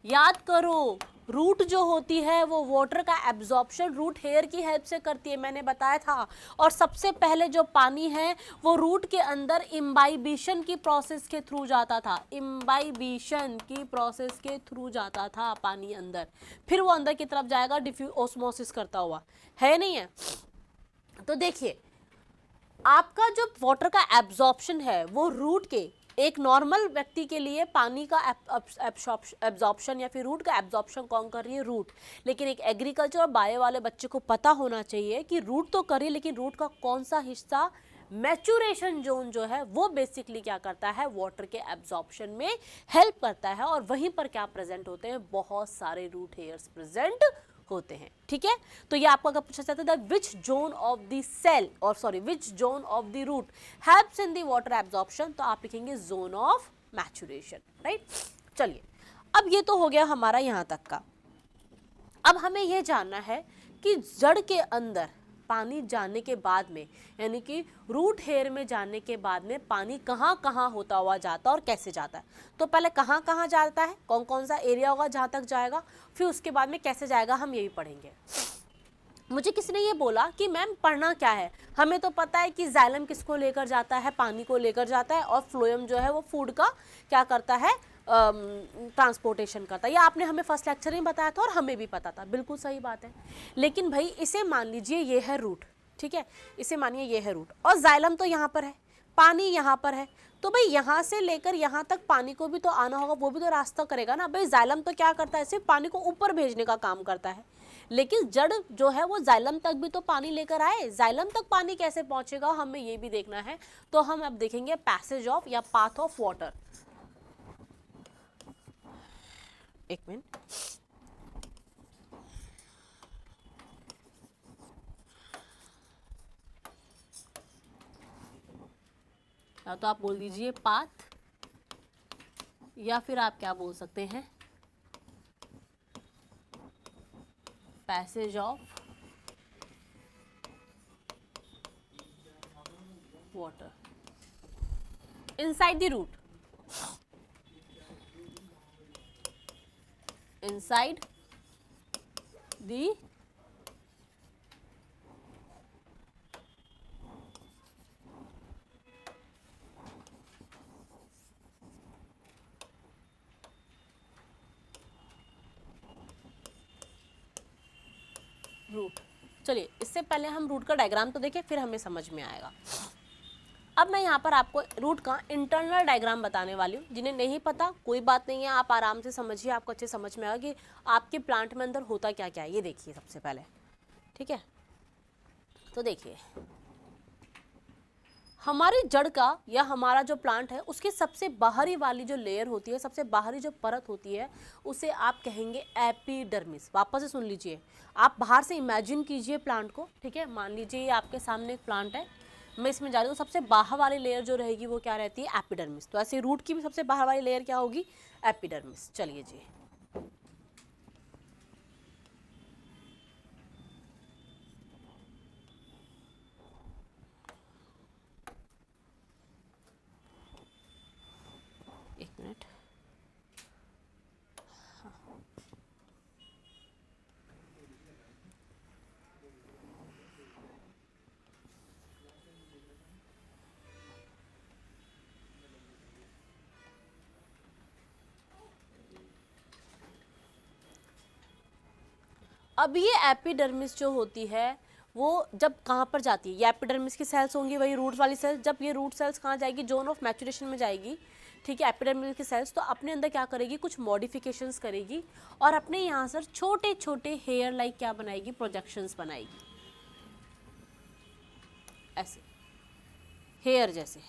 याद करो, रूट जो होती है वो वाटर का एब्जॉर्प्शन रूट हेयर की हेल्प से करती है, मैंने बताया था। और सबसे पहले जो पानी है वो रूट के अंदर इम्बाइबिशन की प्रोसेस के थ्रू जाता था, इम्बाइबिशन की प्रोसेस के थ्रू जाता था पानी अंदर, फिर वो अंदर की तरफ जाएगा डिफ्यूज ऑस्मोसिस करता हुआ, है नहीं है। तो देखिए आपका जो वाटर का एब्जॉर्प्शन है वो रूट के, एक नॉर्मल व्यक्ति के लिए पानी का एब्जॉर्प्शन या फिर रूट का एब्जॉर्प्शन कौन कर रही है, रूट। लेकिन एक एग्रीकल्चर और बायो वाले बच्चे को पता होना चाहिए कि रूट तो कर रही है, लेकिन रूट का कौन सा हिस्सा, मैच्योरेशन जोन जो है वो बेसिकली क्या करता है, वाटर के एब्जॉर्प्शन में हेल्प करता है, और वहीं पर क्या प्रेजेंट होते हैं, बहुत सारे रूट हेयर्स प्रेजेंट होते हैं। ठीक है, तो ये आपको अगर पूछा जाता है which zone of the cell और sorry which zone of the root helps in the water absorption, तो आप लिखेंगे जोन ऑफ मैच्योरेशन, राइट। चलिए अब ये तो हो गया हमारा यहाँ तक का। अब हमें यह जानना है कि जड़ के अंदर पानी जाने के बाद में, यानी कि रूट हेयर में जाने के बाद में पानी कहाँ कहाँ होता हुआ जाता है और कैसे जाता है। तो पहले कहाँ कहाँ जाता है, कौन कौन सा एरिया होगा जहाँ तक जाएगा, फिर उसके बाद में कैसे जाएगा, हम ये भी पढ़ेंगे। मुझे किसी ने ये बोला कि मैम पढ़ना क्या है, हमें तो पता है कि जाइलम किसको लेकर जाता है, पानी को लेकर जाता है, और फ्लोएम जो है वो फूड का क्या करता है, ट्रांसपोर्टेशन करता है। ये आपने हमें फर्स्ट लेक्चर में बताया था और हमें भी पता था, बिल्कुल सही बात है। लेकिन भाई इसे मान लीजिए ये है रूट, ठीक है, इसे मानिए ये है रूट और जाइलम तो यहाँ पर है, पानी यहाँ पर है, तो भाई यहाँ से लेकर यहाँ तक पानी को भी तो आना होगा, वो भी तो रास्ता करेगा ना। भाई जाइलम तो क्या करता है, सिर्फ पानी को ऊपर भेजने का काम करता है, लेकिन जड़ जो है वो जाइलम तक भी तो पानी लेकर आए। जाइलम तक पानी कैसे पहुंचेगा हमें ये भी देखना है। तो हम अब देखेंगे पैसेज ऑफ या पाथ ऑफ वाटर। एक मिनट, या तो आप बोल दीजिए पाथ, या फिर आप क्या बोल सकते हैं, passage of water inside the root, inside the root. चलिए इससे पहले हम रूट का डायग्राम तो देखें, फिर हमें समझ में आएगा। अब मैं यहाँ पर आपको रूट का इंटरनल डायग्राम बताने वाली हूँ। जिन्हें नहीं पता कोई बात नहीं है, आप आराम से समझिए, आपको अच्छे समझ में आएगा कि आपके प्लांट में अंदर होता क्या क्या है। ये देखिए सबसे पहले, ठीक है, तो देखिए हमारी जड़ का या हमारा जो प्लांट है उसकी सबसे बाहरी वाली जो लेयर होती है, सबसे बाहरी जो परत होती है, उसे आप कहेंगे एपिडर्मिस। वापस से सुन लीजिए, आप बाहर से इमेजिन कीजिए प्लांट को, ठीक है। मान लीजिए ये आपके सामने एक प्लांट है, मैं इसमें जा रही हूँ, सबसे बाहर वाली लेयर जो रहेगी वो क्या रहती है, एपिडर्मिस। तो ऐसे रूट की भी सबसे बाहर वाली लेयर क्या होगी, एपिडर्मिस। चलिए जी, एक मिनट, अब ये एपिडर्मिस जो होती है वो जब कहाँ पर जाती है, ये एपिडर्मिस की सेल्स होंगी, वही रूट वाली सेल्स। जब ये रूट सेल्स कहाँ जाएगी, जोन ऑफ मैचुरेशन में जाएगी, ठीक है, एपिडर्मिस की सेल्स, तो अपने अंदर क्या करेगी, कुछ मॉडिफिकेशंस करेगी और अपने यहाँ से छोटे छोटे हेयर लाइक क्या बनाएगी, प्रोजेक्शंस बनाएगी, ऐसे हेयर जैसे,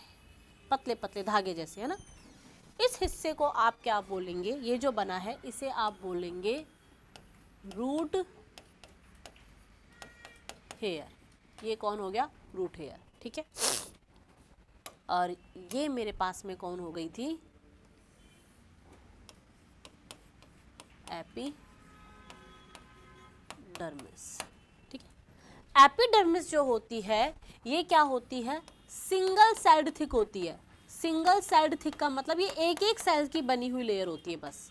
पतले पतले धागे जैसे, है ना। इस हिस्से को आप क्या बोलेंगे, ये जो बना है इसे आप बोलेंगे रूट हेयर। ये कौन हो गया, रूट हेयर, ठीक है। और ये मेरे पास में कौन हो गई थी, एपिडर्मिस, ठीक है। एपिडर्मिस जो होती है ये क्या होती है, सिंगल सेल्ड थिक होती है। सिंगल सेल्ड थिक का मतलब ये एक एक सेल की बनी हुई लेयर होती है बस,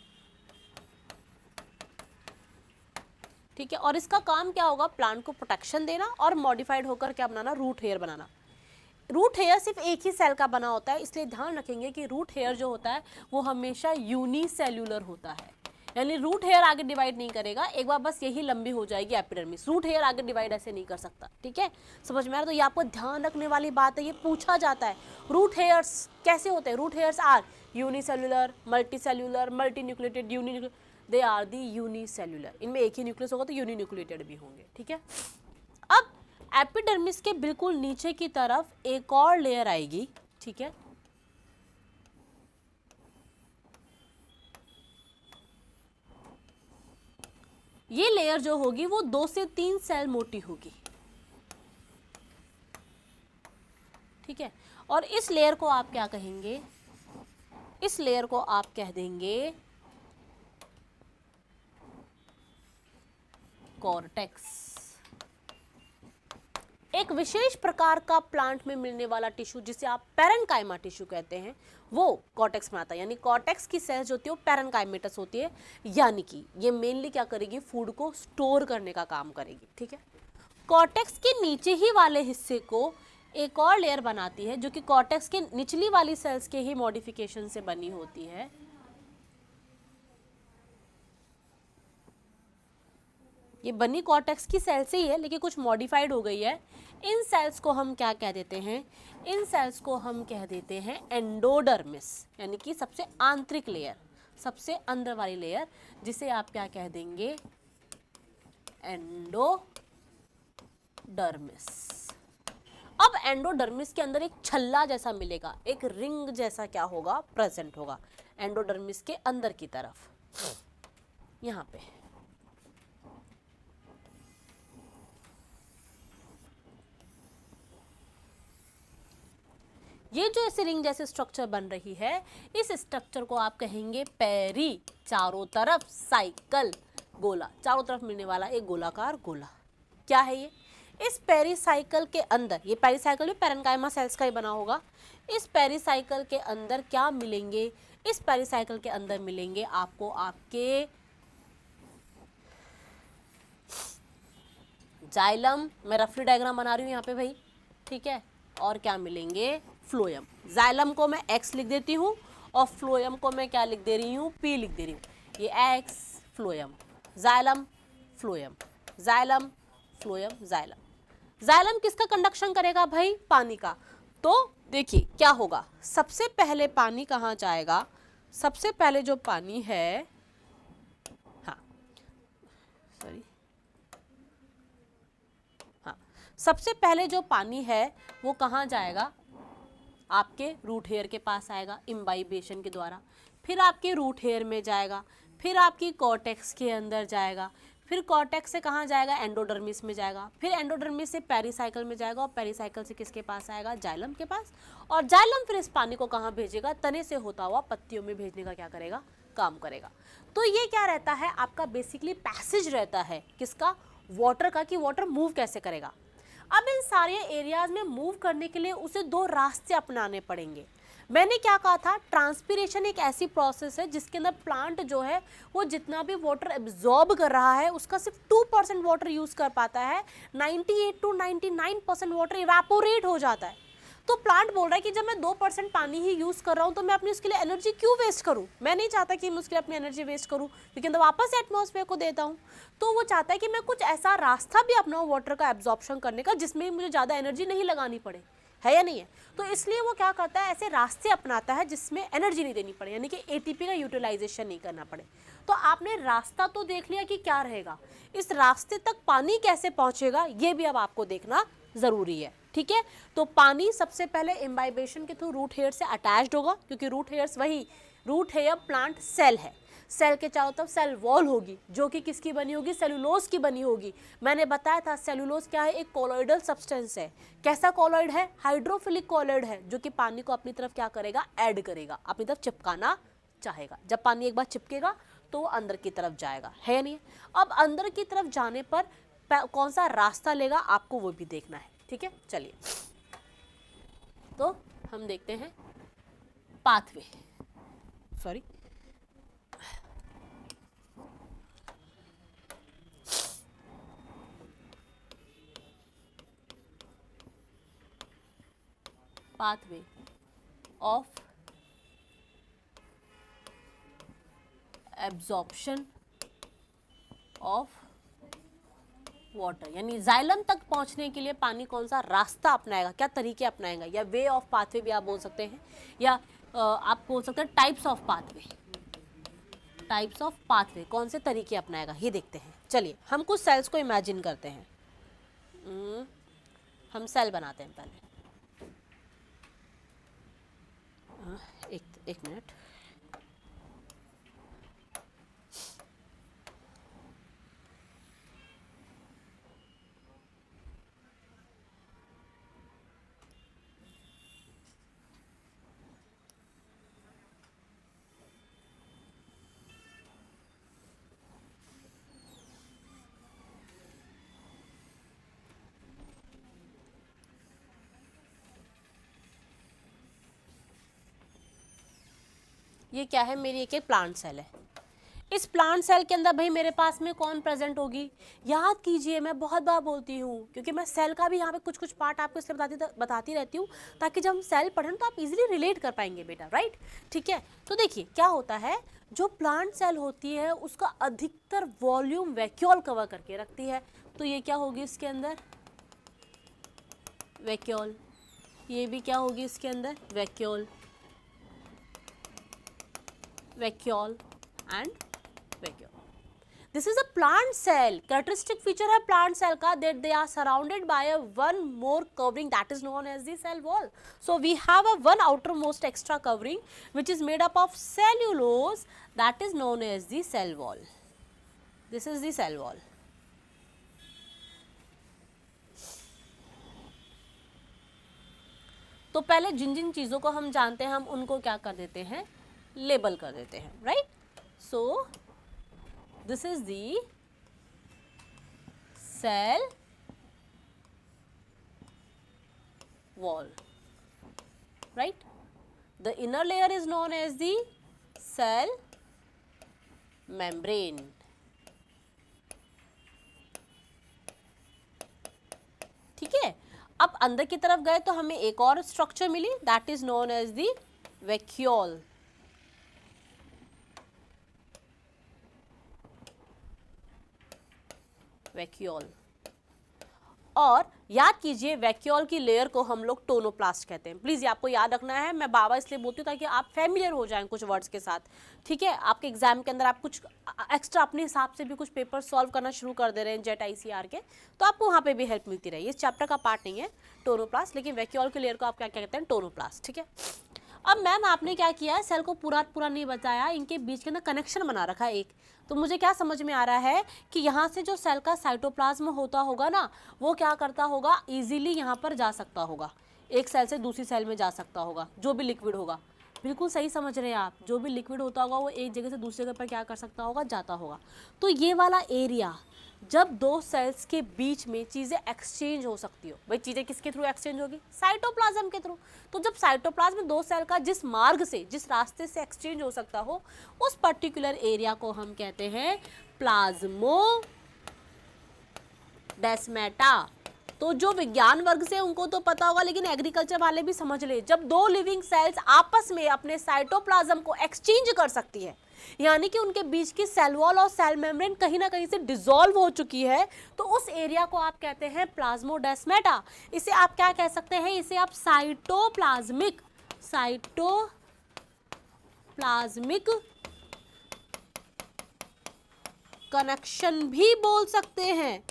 ठीक है। और इसका काम क्या होगा, प्लांट को प्रोटेक्शन देना और मॉडिफाइड होकर क्या बनाना, रूट हेयर बनाना। रूट हेयर सिर्फ एक ही सेल का बना होता है, इसलिए ध्यान रखेंगे कि रूट हेयर जो होता है वो हमेशा यूनिसेल्यूलर होता है, यानी रूट हेयर आगे डिवाइड नहीं करेगा। एक बार बस यही लंबी हो जाएगी एपिडर्मिस, रूट हेयर आगे डिवाइड ऐसे नहीं कर सकता, ठीक है, समझ में आ रहा। तो ये आपको ध्यान रखने वाली बात है, ये पूछा जाता है रूट हेयर्स कैसे होते हैं। Root hairs are unicellular, multicellular, multinucleated, uninucleated, they are the unicellular. इनमें एक ही न्यूक्लियस होगा तो यूनिन्यूक्लिएटेड भी होंगे, ठीक है। अब एपिडर्मिस के बिल्कुल नीचे की तरफ एक और लेयर आएगी, ठीक है, ये लेयर जो होगी वो 2 से 3 सेल मोटी होगी, ठीक है। और इस लेयर को आप क्या कहेंगे, इस लेयर को आप कह देंगे कॉर्टेक्स। एक विशेष प्रकार का प्लांट में मिलने वाला टिश्यू जिसे आप पैरेन्काइमा टिश्यू कहते हैं वो कॉर्टेक्स में आता है, यानी कॉर्टेक्स की सेल्स जो होती है वो पैरेन्काइमेटस होती है, यानी कि ये मेनली क्या करेगी, फूड को स्टोर करने का काम करेगी, ठीक है। कॉर्टेक्स के नीचे ही वाले हिस्से को एक और लेयर बनाती है जो कि कॉर्टेक्स के निचली वाली सेल्स के ही मॉडिफिकेशन से बनी होती है, ये बनी कॉर्टेक्स की सेल से ही है लेकिन कुछ मॉडिफाइड हो गई है। इन सेल्स को हम क्या कह देते हैं? इन सेल्स को हम कह देते हैं एंडोडर्मिस, यानी कि सबसे आंतरिक लेयर, सबसे अंदर वाली लेयर, जिसे आप क्या कह देंगे? एंडोडर्मिस। अब एंडोडर्मिस के अंदर एक छल्ला जैसा मिलेगा, एक रिंग जैसा क्या होगा? प्रेजेंट होगा एंडोडर्मिस के अंदर की तरफ, यहाँ पे। ये जो ऐसे रिंग जैसे स्ट्रक्चर बन रही है, इस स्ट्रक्चर को आप कहेंगे पेरी, चारों तरफ साइकिल गोला, चारों तरफ मिलने वाला एक गोलाकार गोला। क्या है ये? इस पेरीसाइकिल के अंदर, ये पेरीसाइकिल भी पैरेन्काइमा सेल्स का ही बना होगा। इस पेरीसाइकिल के अंदर क्या मिलेंगे? इस पेरीसाइकिल के अंदर मिलेंगे आपको आपके जाइलम, मैं रफली डायग्राम बना रही हूँ यहाँ पे भाई, ठीक है, और क्या मिलेंगे? फ्लोएम। जाइलम को मैं एक्स लिख देती हूँ और फ्लोएम को मैं क्या लिख दे रही हूँ? पी लिख दे रही हूँ। ये x phloem, xylem phloem, xylem phloem, xylem. Xylem किसका कंडक्शन करेगा भाई? पानी का। तो देखिए क्या होगा, सबसे पहले पानी कहाँ जाएगा? सबसे पहले जो पानी है, हाँ सॉरी, हाँ, सबसे पहले जो पानी है वो कहाँ जाएगा? आपके रूट हेयर के पास आएगा इम्बाइबेशन के द्वारा, फिर आपके रूट हेयर में जाएगा, फिर आपकी कॉर्टेक्स के अंदर जाएगा, फिर कॉर्टेक्स से कहाँ जाएगा? एंडोडर्मिस में जाएगा, फिर एंडोडर्मिस से पेरीसाइकिल में जाएगा और पेरीसाइकिल से किसके पास आएगा? जाइलम के पास। और जाइलम फिर इस पानी को कहाँ भेजेगा? तने से होता हुआ पत्तियों में भेजने का क्या करेगा? काम करेगा। तो ये क्या रहता है आपका? बेसिकली पैसेज रहता है किसका? वाटर का, कि वाटर मूव कैसे करेगा। अब इन सारे एरियाज में मूव करने के लिए उसे दो रास्ते अपनाने पड़ेंगे। मैंने क्या कहा था? ट्रांसपीरेशन एक ऐसी प्रोसेस है जिसके अंदर प्लांट जो है वो जितना भी वाटर एब्जॉर्ब कर रहा है उसका सिर्फ 2% वाटर यूज कर पाता है, 98 to 99% वाटर इवेपोरेट हो जाता है। तो प्लांट बोल रहा है कि जब मैं 2% पानी ही यूज कर रहा हूं तो मैं अपनी उसके लिए एनर्जी क्यों वेस्ट करूं? मैं नहीं चाहता कि मैं उसके लिए अपनी एनर्जी वेस्ट करूं, क्योंकि मैं वापस एटमॉस्फेयर को देता हूं। तो वो चाहता है कि मैं कुछ ऐसा रास्ता भी अपनाऊं वाटर का एब्जॉर्प्शन करने का जिसमें मुझे ज़्यादा एनर्जी नहीं लगानी पड़े, है या नहीं है? तो इसलिए वो क्या करता है? ऐसे रास्ते अपनाता है जिसमें एनर्जी नहीं देनी पड़े, यानी कि एटीपी का यूटिलाइजेशन नहीं करना पड़े। तो आपने रास्ता तो देख लिया कि क्या रहेगा, इस रास्ते तक पानी कैसे पहुंचेगा ये भी अब आपको देखना जरूरी है, ठीक है। तो पानी सबसे पहले इम्बाइबेशन के थ्रू रूट हेयर से अटैच्ड होगा, क्योंकि रूट हेयर्स वही, रूट हेयर प्लांट सेल है, सेल के चारों तरफ सेल वॉल होगी जो कि किसकी बनी होगी? सेलुलोज की बनी होगी। मैंने बताया था सेलुलोज क्या है? एक कोलॉइडल सब्सटेंस है। कैसा कोलॉइड है? हाइड्रोफिलिक कोलॉइड है, जो कि पानी को अपनी तरफ क्या करेगा? ऐड करेगा, अपनी तरफ चिपकाना चाहेगा। जब पानी एक बार चिपकेगा तो वो अंदर की तरफ जाएगा, है या नहीं? अब अंदर की तरफ जाने पर कौन सा रास्ता लेगा आपको वो भी देखना है, ठीक है। चलिए तो हम देखते हैं pathway, sorry, pathway of absorption of water, यानी जाइलम तक पहुंचने के लिए पानी कौन सा रास्ता अपनाएगा, क्या तरीके अपनाएगा, या वे ऑफ पाथवे भी आप बोल सकते हैं, या आप बोल सकते हैं types of pathway. Types of pathway कौन से तरीके अपनाएगा ये देखते हैं। चलिए हम कुछ सेल्स को इमेजिन करते हैं। हम सेल बनाते हैं पहले। एक मिनट, ये क्या है? मेरी एक प्लांट सेल है। इस प्लांट सेल के अंदर भाई मेरे पास में कौन प्रेजेंट होगी? याद कीजिए, मैं बहुत बार बोलती हूँ क्योंकि मैं सेल का भी यहाँ पे कुछ कुछ पार्ट आपको इसलिए बताती रहती हूँ ताकि जब हम सेल पढ़ें तो आप इजीली रिलेट कर पाएंगे बेटा, राइट? ठीक है। तो देखिए क्या होता है, जो प्लांट सेल होती है उसका अधिकतर वॉल्यूम वैक्यूल कवर करके रखती है, तो ये क्या होगी इसके अंदर, वैक्यूल। ये भी क्या होगी इसके अंदर, vacuole, vacuole and vacuole. This is a plant cell. Characteristic feature है प्लांट सेल का that they are surrounded by a one more covering that is known as the cell wall. So we have a one outer most extra covering which is made up of cellulose that is known as the cell wall. This is the cell wall. तो पहले जिन जिन चीजों को हम जानते हैं हम उनको क्या कर देते हैं, लेबल कर देते हैं, right. So this is the cell wall, right. The inner layer is known as the cell membrane. ठीक है, अब अंदर की तरफ गए तो हमें एक और स्ट्रक्चर मिली that is known as the vacuole. Vacuole. और याद कीजिए वैक्यूल की लेयर को हम लोग टोनोप्लास्ट कहते हैं। प्लीज आपको याद रखना है, मैं बाबा इसलिए बोलती हूँ ताकि आप फैमिलियर हो जाएं कुछ वर्ड्स के साथ, ठीक है। आपके एग्जाम के अंदर आप कुछ एक्स्ट्रा अपने हिसाब से भी कुछ पेपर सॉल्व करना शुरू कर दे रहे हैं जेट ICR के, तो आपको वहाँ पे भी हेल्प मिलती रही। इस चैप्टर का पार्ट नहीं है टोनोप्लास्ट, लेकिन वैक्यूल की लेयर को आप क्या कहते हैं, टोनोप्लास्ट, ठीक है। अब मैम आपने क्या किया है, सेल को पूरा नहीं बताया, इनके बीच के अंदर कनेक्शन बना रखा है एक। तो मुझे क्या समझ में आ रहा है कि यहाँ से जो सेल का साइटोप्लाज्म होता होगा ना, वो क्या करता होगा, इजीली यहाँ पर जा सकता होगा, एक सेल से दूसरी सेल में जा सकता होगा, जो भी लिक्विड होगा। बिल्कुल सही समझ रहे हैं आप, जो भी लिक्विड होता होगा वो एक जगह से दूसरी जगह पर क्या कर सकता होगा, जाता होगा। तो ये वाला एरिया जब दो सेल्स के बीच में चीज़ें एक्सचेंज हो सकती हो, भाई चीज़ें किसके थ्रू एक्सचेंज होगी, साइटोप्लाज्म के थ्रू। तो जब साइटोप्लाज्म दो सेल का जिस मार्ग से, जिस रास्ते से एक्सचेंज हो सकता हो, उस पर्टिकुलर एरिया को हम कहते हैं प्लाज्मोडेस्माटा। तो जो विज्ञान वर्ग से उनको तो पता होगा, लेकिन एग्रीकल्चर वाले भी समझ ले, जब दो लिविंग सेल्स आपस में अपने साइटोप्लाज्म को एक्सचेंज कर सकती है, यानी कि उनके बीच की सेल वॉल और सेल मेम्ब्रेन कहीं ना कहीं से डिसॉल्व हो चुकी है, तो उस एरिया को आप कहते हैं प्लाज्मोडेस्माटा। इसे आप क्या कह सकते हैं, इसे आप साइटोप्लाज्मिक कनेक्शन भी बोल सकते हैं,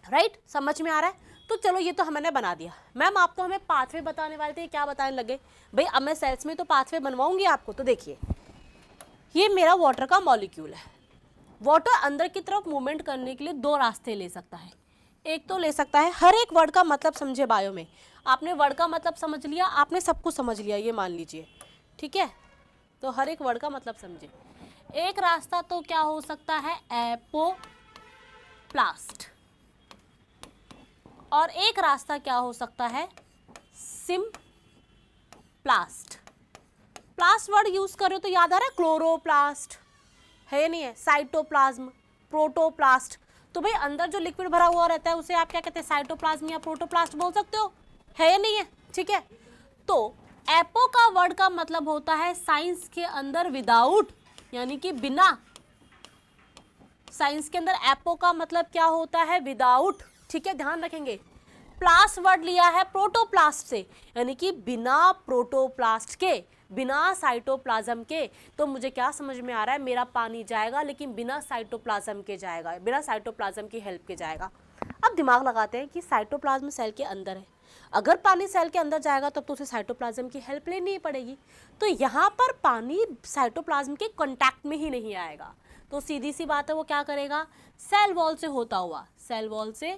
राइट। समझ में आ रहा है। तो चलो ये तो हमने बना दिया। मैम आप तो हमें पाथवे बताने वाले थे, क्या बताने लगे भाई, अब मैं सेल्स में तो पाथवे बनवाऊंगी आपको। तो देखिए ये मेरा वाटर का मॉलिक्यूल है। वाटर अंदर की तरफ मूवमेंट करने के लिए दो रास्ते ले सकता है। एक तो ले सकता है, हर एक वर्ड का मतलब समझे बायो में, आपने वर्ड का मतलब समझ लिया, आपने सब कुछ समझ लिया, ये मान लीजिए, ठीक है। तो हर एक वर्ड का मतलब समझे। एक रास्ता तो क्या हो सकता है, एपोप्लास्ट, और एक रास्ता क्या हो सकता है, सिम्प्लास्ट। प्लास्ट वर्ड यूज कर रहे हो तो याद आ रहा है, क्लोरोप्लास्ट है या नहीं है, साइटोप्लाज्म, प्रोटोप्लास्ट। तो भाई अंदर जो लिक्विड भरा हुआ रहता है उसे आप क्या कहते हैं, साइटोप्लाज्म या प्रोटोप्लास्ट बोल सकते हो, है या नहीं है, ठीक है। तो एपो का वर्ड का मतलब होता है साइंस के अंदर विदाउट, यानी कि बिना। साइंस के अंदर एपो का मतलब क्या होता है, विदाउट, ठीक है, ध्यान रखेंगे। प्लास्ट वर्ड लिया है प्रोटोप्लास्ट से, यानी कि बिना प्रोटोप्लास्ट के, बिना साइटोप्लाज्म के। तो मुझे क्या समझ में आ रहा है, मेरा पानी जाएगा लेकिन बिना साइटोप्लाज्म के जाएगा, बिना साइटोप्लाज्म की हेल्प के जाएगा। अब दिमाग लगाते हैं कि साइटोप्लाज्म सेल के अंदर है, अगर पानी सेल के अंदर जाएगा तब तो उसे साइटोप्लाज्म की हेल्प लेनी ही पड़ेगी। तो यहाँ पर पानी साइटोप्लाज्म के कॉन्टैक्ट में ही नहीं आएगा, तो सीधी सी बात है वो क्या करेगा, सेल वॉल से होता हुआ, सेल वॉल से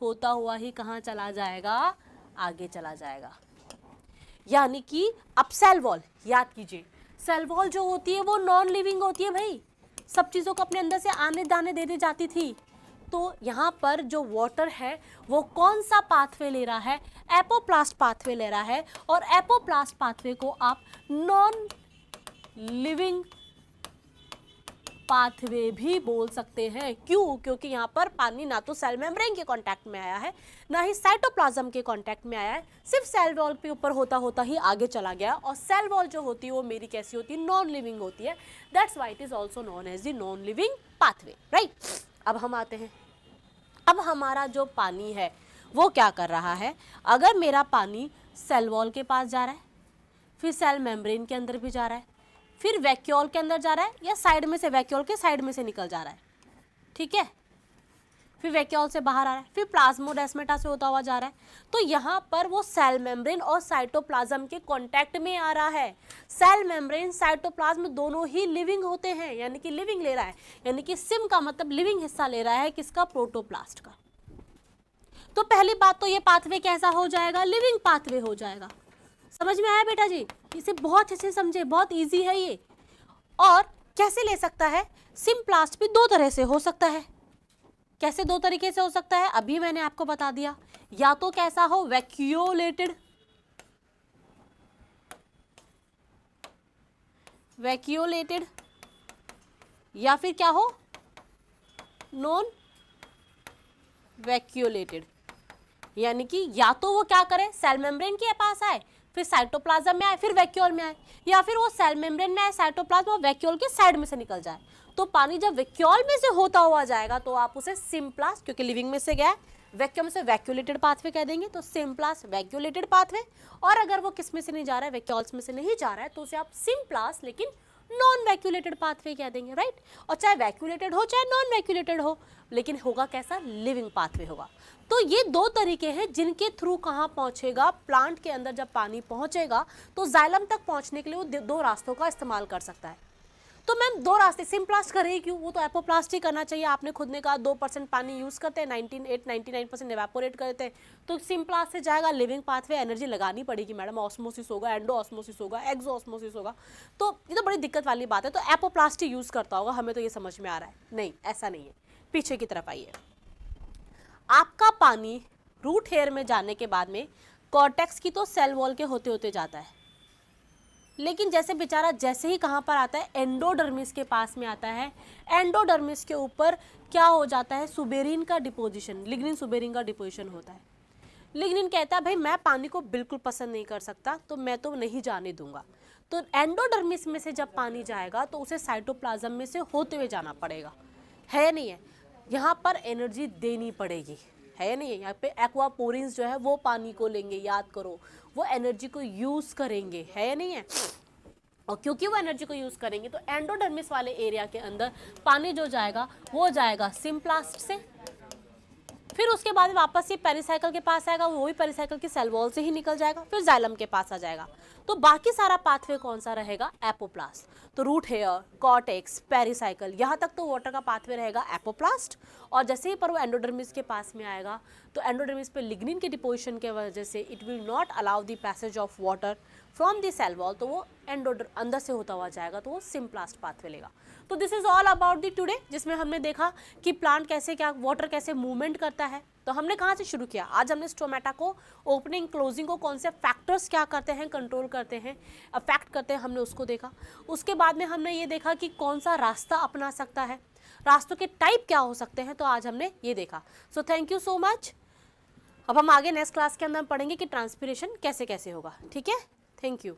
होता हुआ ही कहाँ चला जाएगा, आगे चला जाएगा। यानी कि अब सेल वॉल याद कीजिए, सेल वॉल जो होती है वो नॉन लिविंग होती है भाई, सब चीज़ों को अपने अंदर से आने जाने देने जाती थी। तो यहाँ पर जो वाटर है वो कौन सा पाथवे ले रहा है, एपोप्लास्ट पाथवे ले रहा है, और एपोप्लास्ट पाथवे को आप नॉन लिविंग पाथवे भी बोल सकते हैं। क्यों? क्योंकि यहाँ पर पानी ना तो सेल मेम्ब्रेन के कांटेक्ट में आया है, ना ही साइटोप्लाज्म के कांटेक्ट में आया है, सिर्फ सेल वॉल के ऊपर होता होता ही आगे चला गया। और सेल वॉल जो होती है वो मेरी कैसी होती है? नॉन लिविंग होती है। That's why it is also known as the non living pathway, right. अब हम आते हैं, अब हमारा जो पानी है वो क्या कर रहा है? अगर मेरा पानी सेल वॉल के पास जा रहा है, फिर सेल मेम्ब्रेन के अंदर भी जा रहा है, फिर वैक्यूल के अंदर जा रहा है, या साइड में से वैक्यूल के साइड में से निकल जा रहा है, ठीक है, फिर वैक्यूल से बाहर आ रहा है, फिर प्लाज्मोडेस्माटा से होता हुआ जा रहा है, तो यहाँ पर वो सेल मेम्ब्रेन और साइटोप्लाज्म के कांटेक्ट में आ रहा है। सेल मेम्ब्रेन साइटोप्लाज्म दोनों ही लिविंग होते हैं, यानी कि लिविंग ले रहा है, यानी कि सिम का मतलब लिविंग हिस्सा ले रहा है, किसका? प्रोटोप्लास्ट का। तो पहली बात तो ये पाथवे कैसा हो जाएगा? लिविंग पाथवे हो जाएगा। समझ में आया बेटा जी? इसे बहुत अच्छे से समझे, बहुत इजी है ये। और कैसे ले सकता है? सिम्प्लास्ट भी दो तरह से हो सकता है। कैसे दो तरीके से हो सकता है? अभी मैंने आपको बता दिया। या तो कैसा हो? वैक्यूलेटेड, वैक्यूलेटेड, या फिर क्या हो? Non vacuolated. यानी कि या तो वो क्या करे? सेल मेम्ब्रेन के पास आए, फिर साइटोप्लाज्म में आए, फिर वैक्यूल में आए, या फिर वो सेल मेम्ब्रेन में आए, साइटोप्लाज्म और वैक्यूल के साइड में से निकल जाए। तो पानी जब वैक्यूल में से होता हुआ जाएगा तो आप उसे सिम्प्लास्ट, क्योंकि लिविंग में से गया है, वैक्यूम में से वैक्यूलेटेड पाथवे कह देंगे, तो सिम्प्लास्ट वैक्यूलेटेड पाथवे। और अगर वो किस में से नहीं जा रहा है? वैक्यूल्स में से नहीं जा रहा है, तो उसे आप सिम्प्लास्ट लेकिन नॉन वैक्यूलेटेड पाथवे कह देंगे, राइट। और चाहे वैक्यूलेटेड हो चाहे नॉन वैक्यूलेटेड हो, लेकिन होगा कैसा? लिविंग पाथवे होगा। तो ये दो तरीके हैं जिनके थ्रू कहाँ पहुंचेगा? प्लांट के अंदर जब पानी पहुंचेगा तो जाइलम तक पहुंचने के लिए वो दो रास्तों का इस्तेमाल कर सकता है। तो मैम दो रास्ते, सिम्प्लास्ट करे ही क्यों? वो तो एपोप्लास्ट ही करना चाहिए। आपने खुद ने कहा 2% पानी यूज करते हैं, 99% एवेपोरेट करते हैं, तो सिम्प्लास्ट से जाएगा लिविंग पाथवे। एनर्जी लगानी पड़ेगी मैडम, ऑस्मोसिस होगा, एंडो ऑस्मोसिस होगा, एक्सो ऑस्मोसिस होगा, तो ये तो बड़ी दिक्कत वाली बात है। तो एपोप्लास्ट ही यूज करता होगा, हमें तो ये समझ में आ रहा है। नहीं, ऐसा नहीं है। पीछे की तरफ आइए। आपका पानी रूट हेयर में जाने के बाद में कॉर्टेक्स की तो सेल वॉल के होते होते जाता है, लेकिन जैसे बेचारा जैसे ही कहाँ पर आता है? एंडोडर्मिस के पास में आता है। एंडोडर्मिस के ऊपर क्या हो जाता है? सुबेरिन का डिपोजिशन, लिग्निन सुबेरिन का डिपोजिशन होता है। लिग्निन कहता है भाई मैं पानी को बिल्कुल पसंद नहीं कर सकता, तो मैं तो नहीं जाने दूंगा। तो एंडोडर्मिस में से जब पानी जाएगा तो उसे साइटोप्लाज्म में से होते हुए जाना पड़ेगा, है या नहीं है? यहाँ पर एनर्जी देनी पड़ेगी, है या नहीं है? यहाँ पे एक्वापोरिन्स जो है वो पानी को लेंगे, याद करो, वो एनर्जी को यूज करेंगे, है या नहीं है? और क्योंकि वो एनर्जी को यूज करेंगे तो एंडोडर्मिस वाले एरिया के अंदर पानी जो जाएगा वो जाएगा सिम्प्लास्ट से, फिर उसके बाद वापस ये पेरिसाइकिल के पास आएगा, वो भी पेरिसाइकिल की सेल वॉल से ही निकल जाएगा, फिर जाइलम के पास आ जाएगा। तो बाकी सारा पाथवे कौन सा रहेगा? एपोप्लास्ट। तो रूट हेयर, कॉर्टेक्स, पेरिसाइकिल, यहाँ तक तो वाटर का पाथवे रहेगा एपोप्लास्ट। और जैसे ही पर वो एंडोडर्मिस के पास में आएगा तो एंडोडर्मिस पे लिग्निन के डिपोजिशन के वजह से it will not allow the passage of water from the cell wall, तो वो अंदर से होता हुआ जाएगा, तो वो सिम्प्लास्ट पाथवे लेगा। तो this is all about the today, जिसमें हमने देखा कि प्लांट कैसे, क्या वाटर कैसे मूवमेंट करता है। तो हमने कहाँ से शुरू किया? आज हमने स्टोमेटा को, ओपनिंग क्लोजिंग को, कौन से फैक्टर्स क्या करते हैं, कंट्रोल करते हैं, अफेक्ट करते हैं, हमने उसको देखा। उसके बाद में हमने ये देखा कि कौन सा रास्ता अपना सकता है, रास्तों के टाइप क्या हो सकते हैं, तो आज हमने ये देखा। So thank you so much. अब हम आगे नेक्स्ट क्लास के अंदर पढ़ेंगे कि ट्रांसपिरेशन कैसे कैसे होगा, ठीक है? Thank you.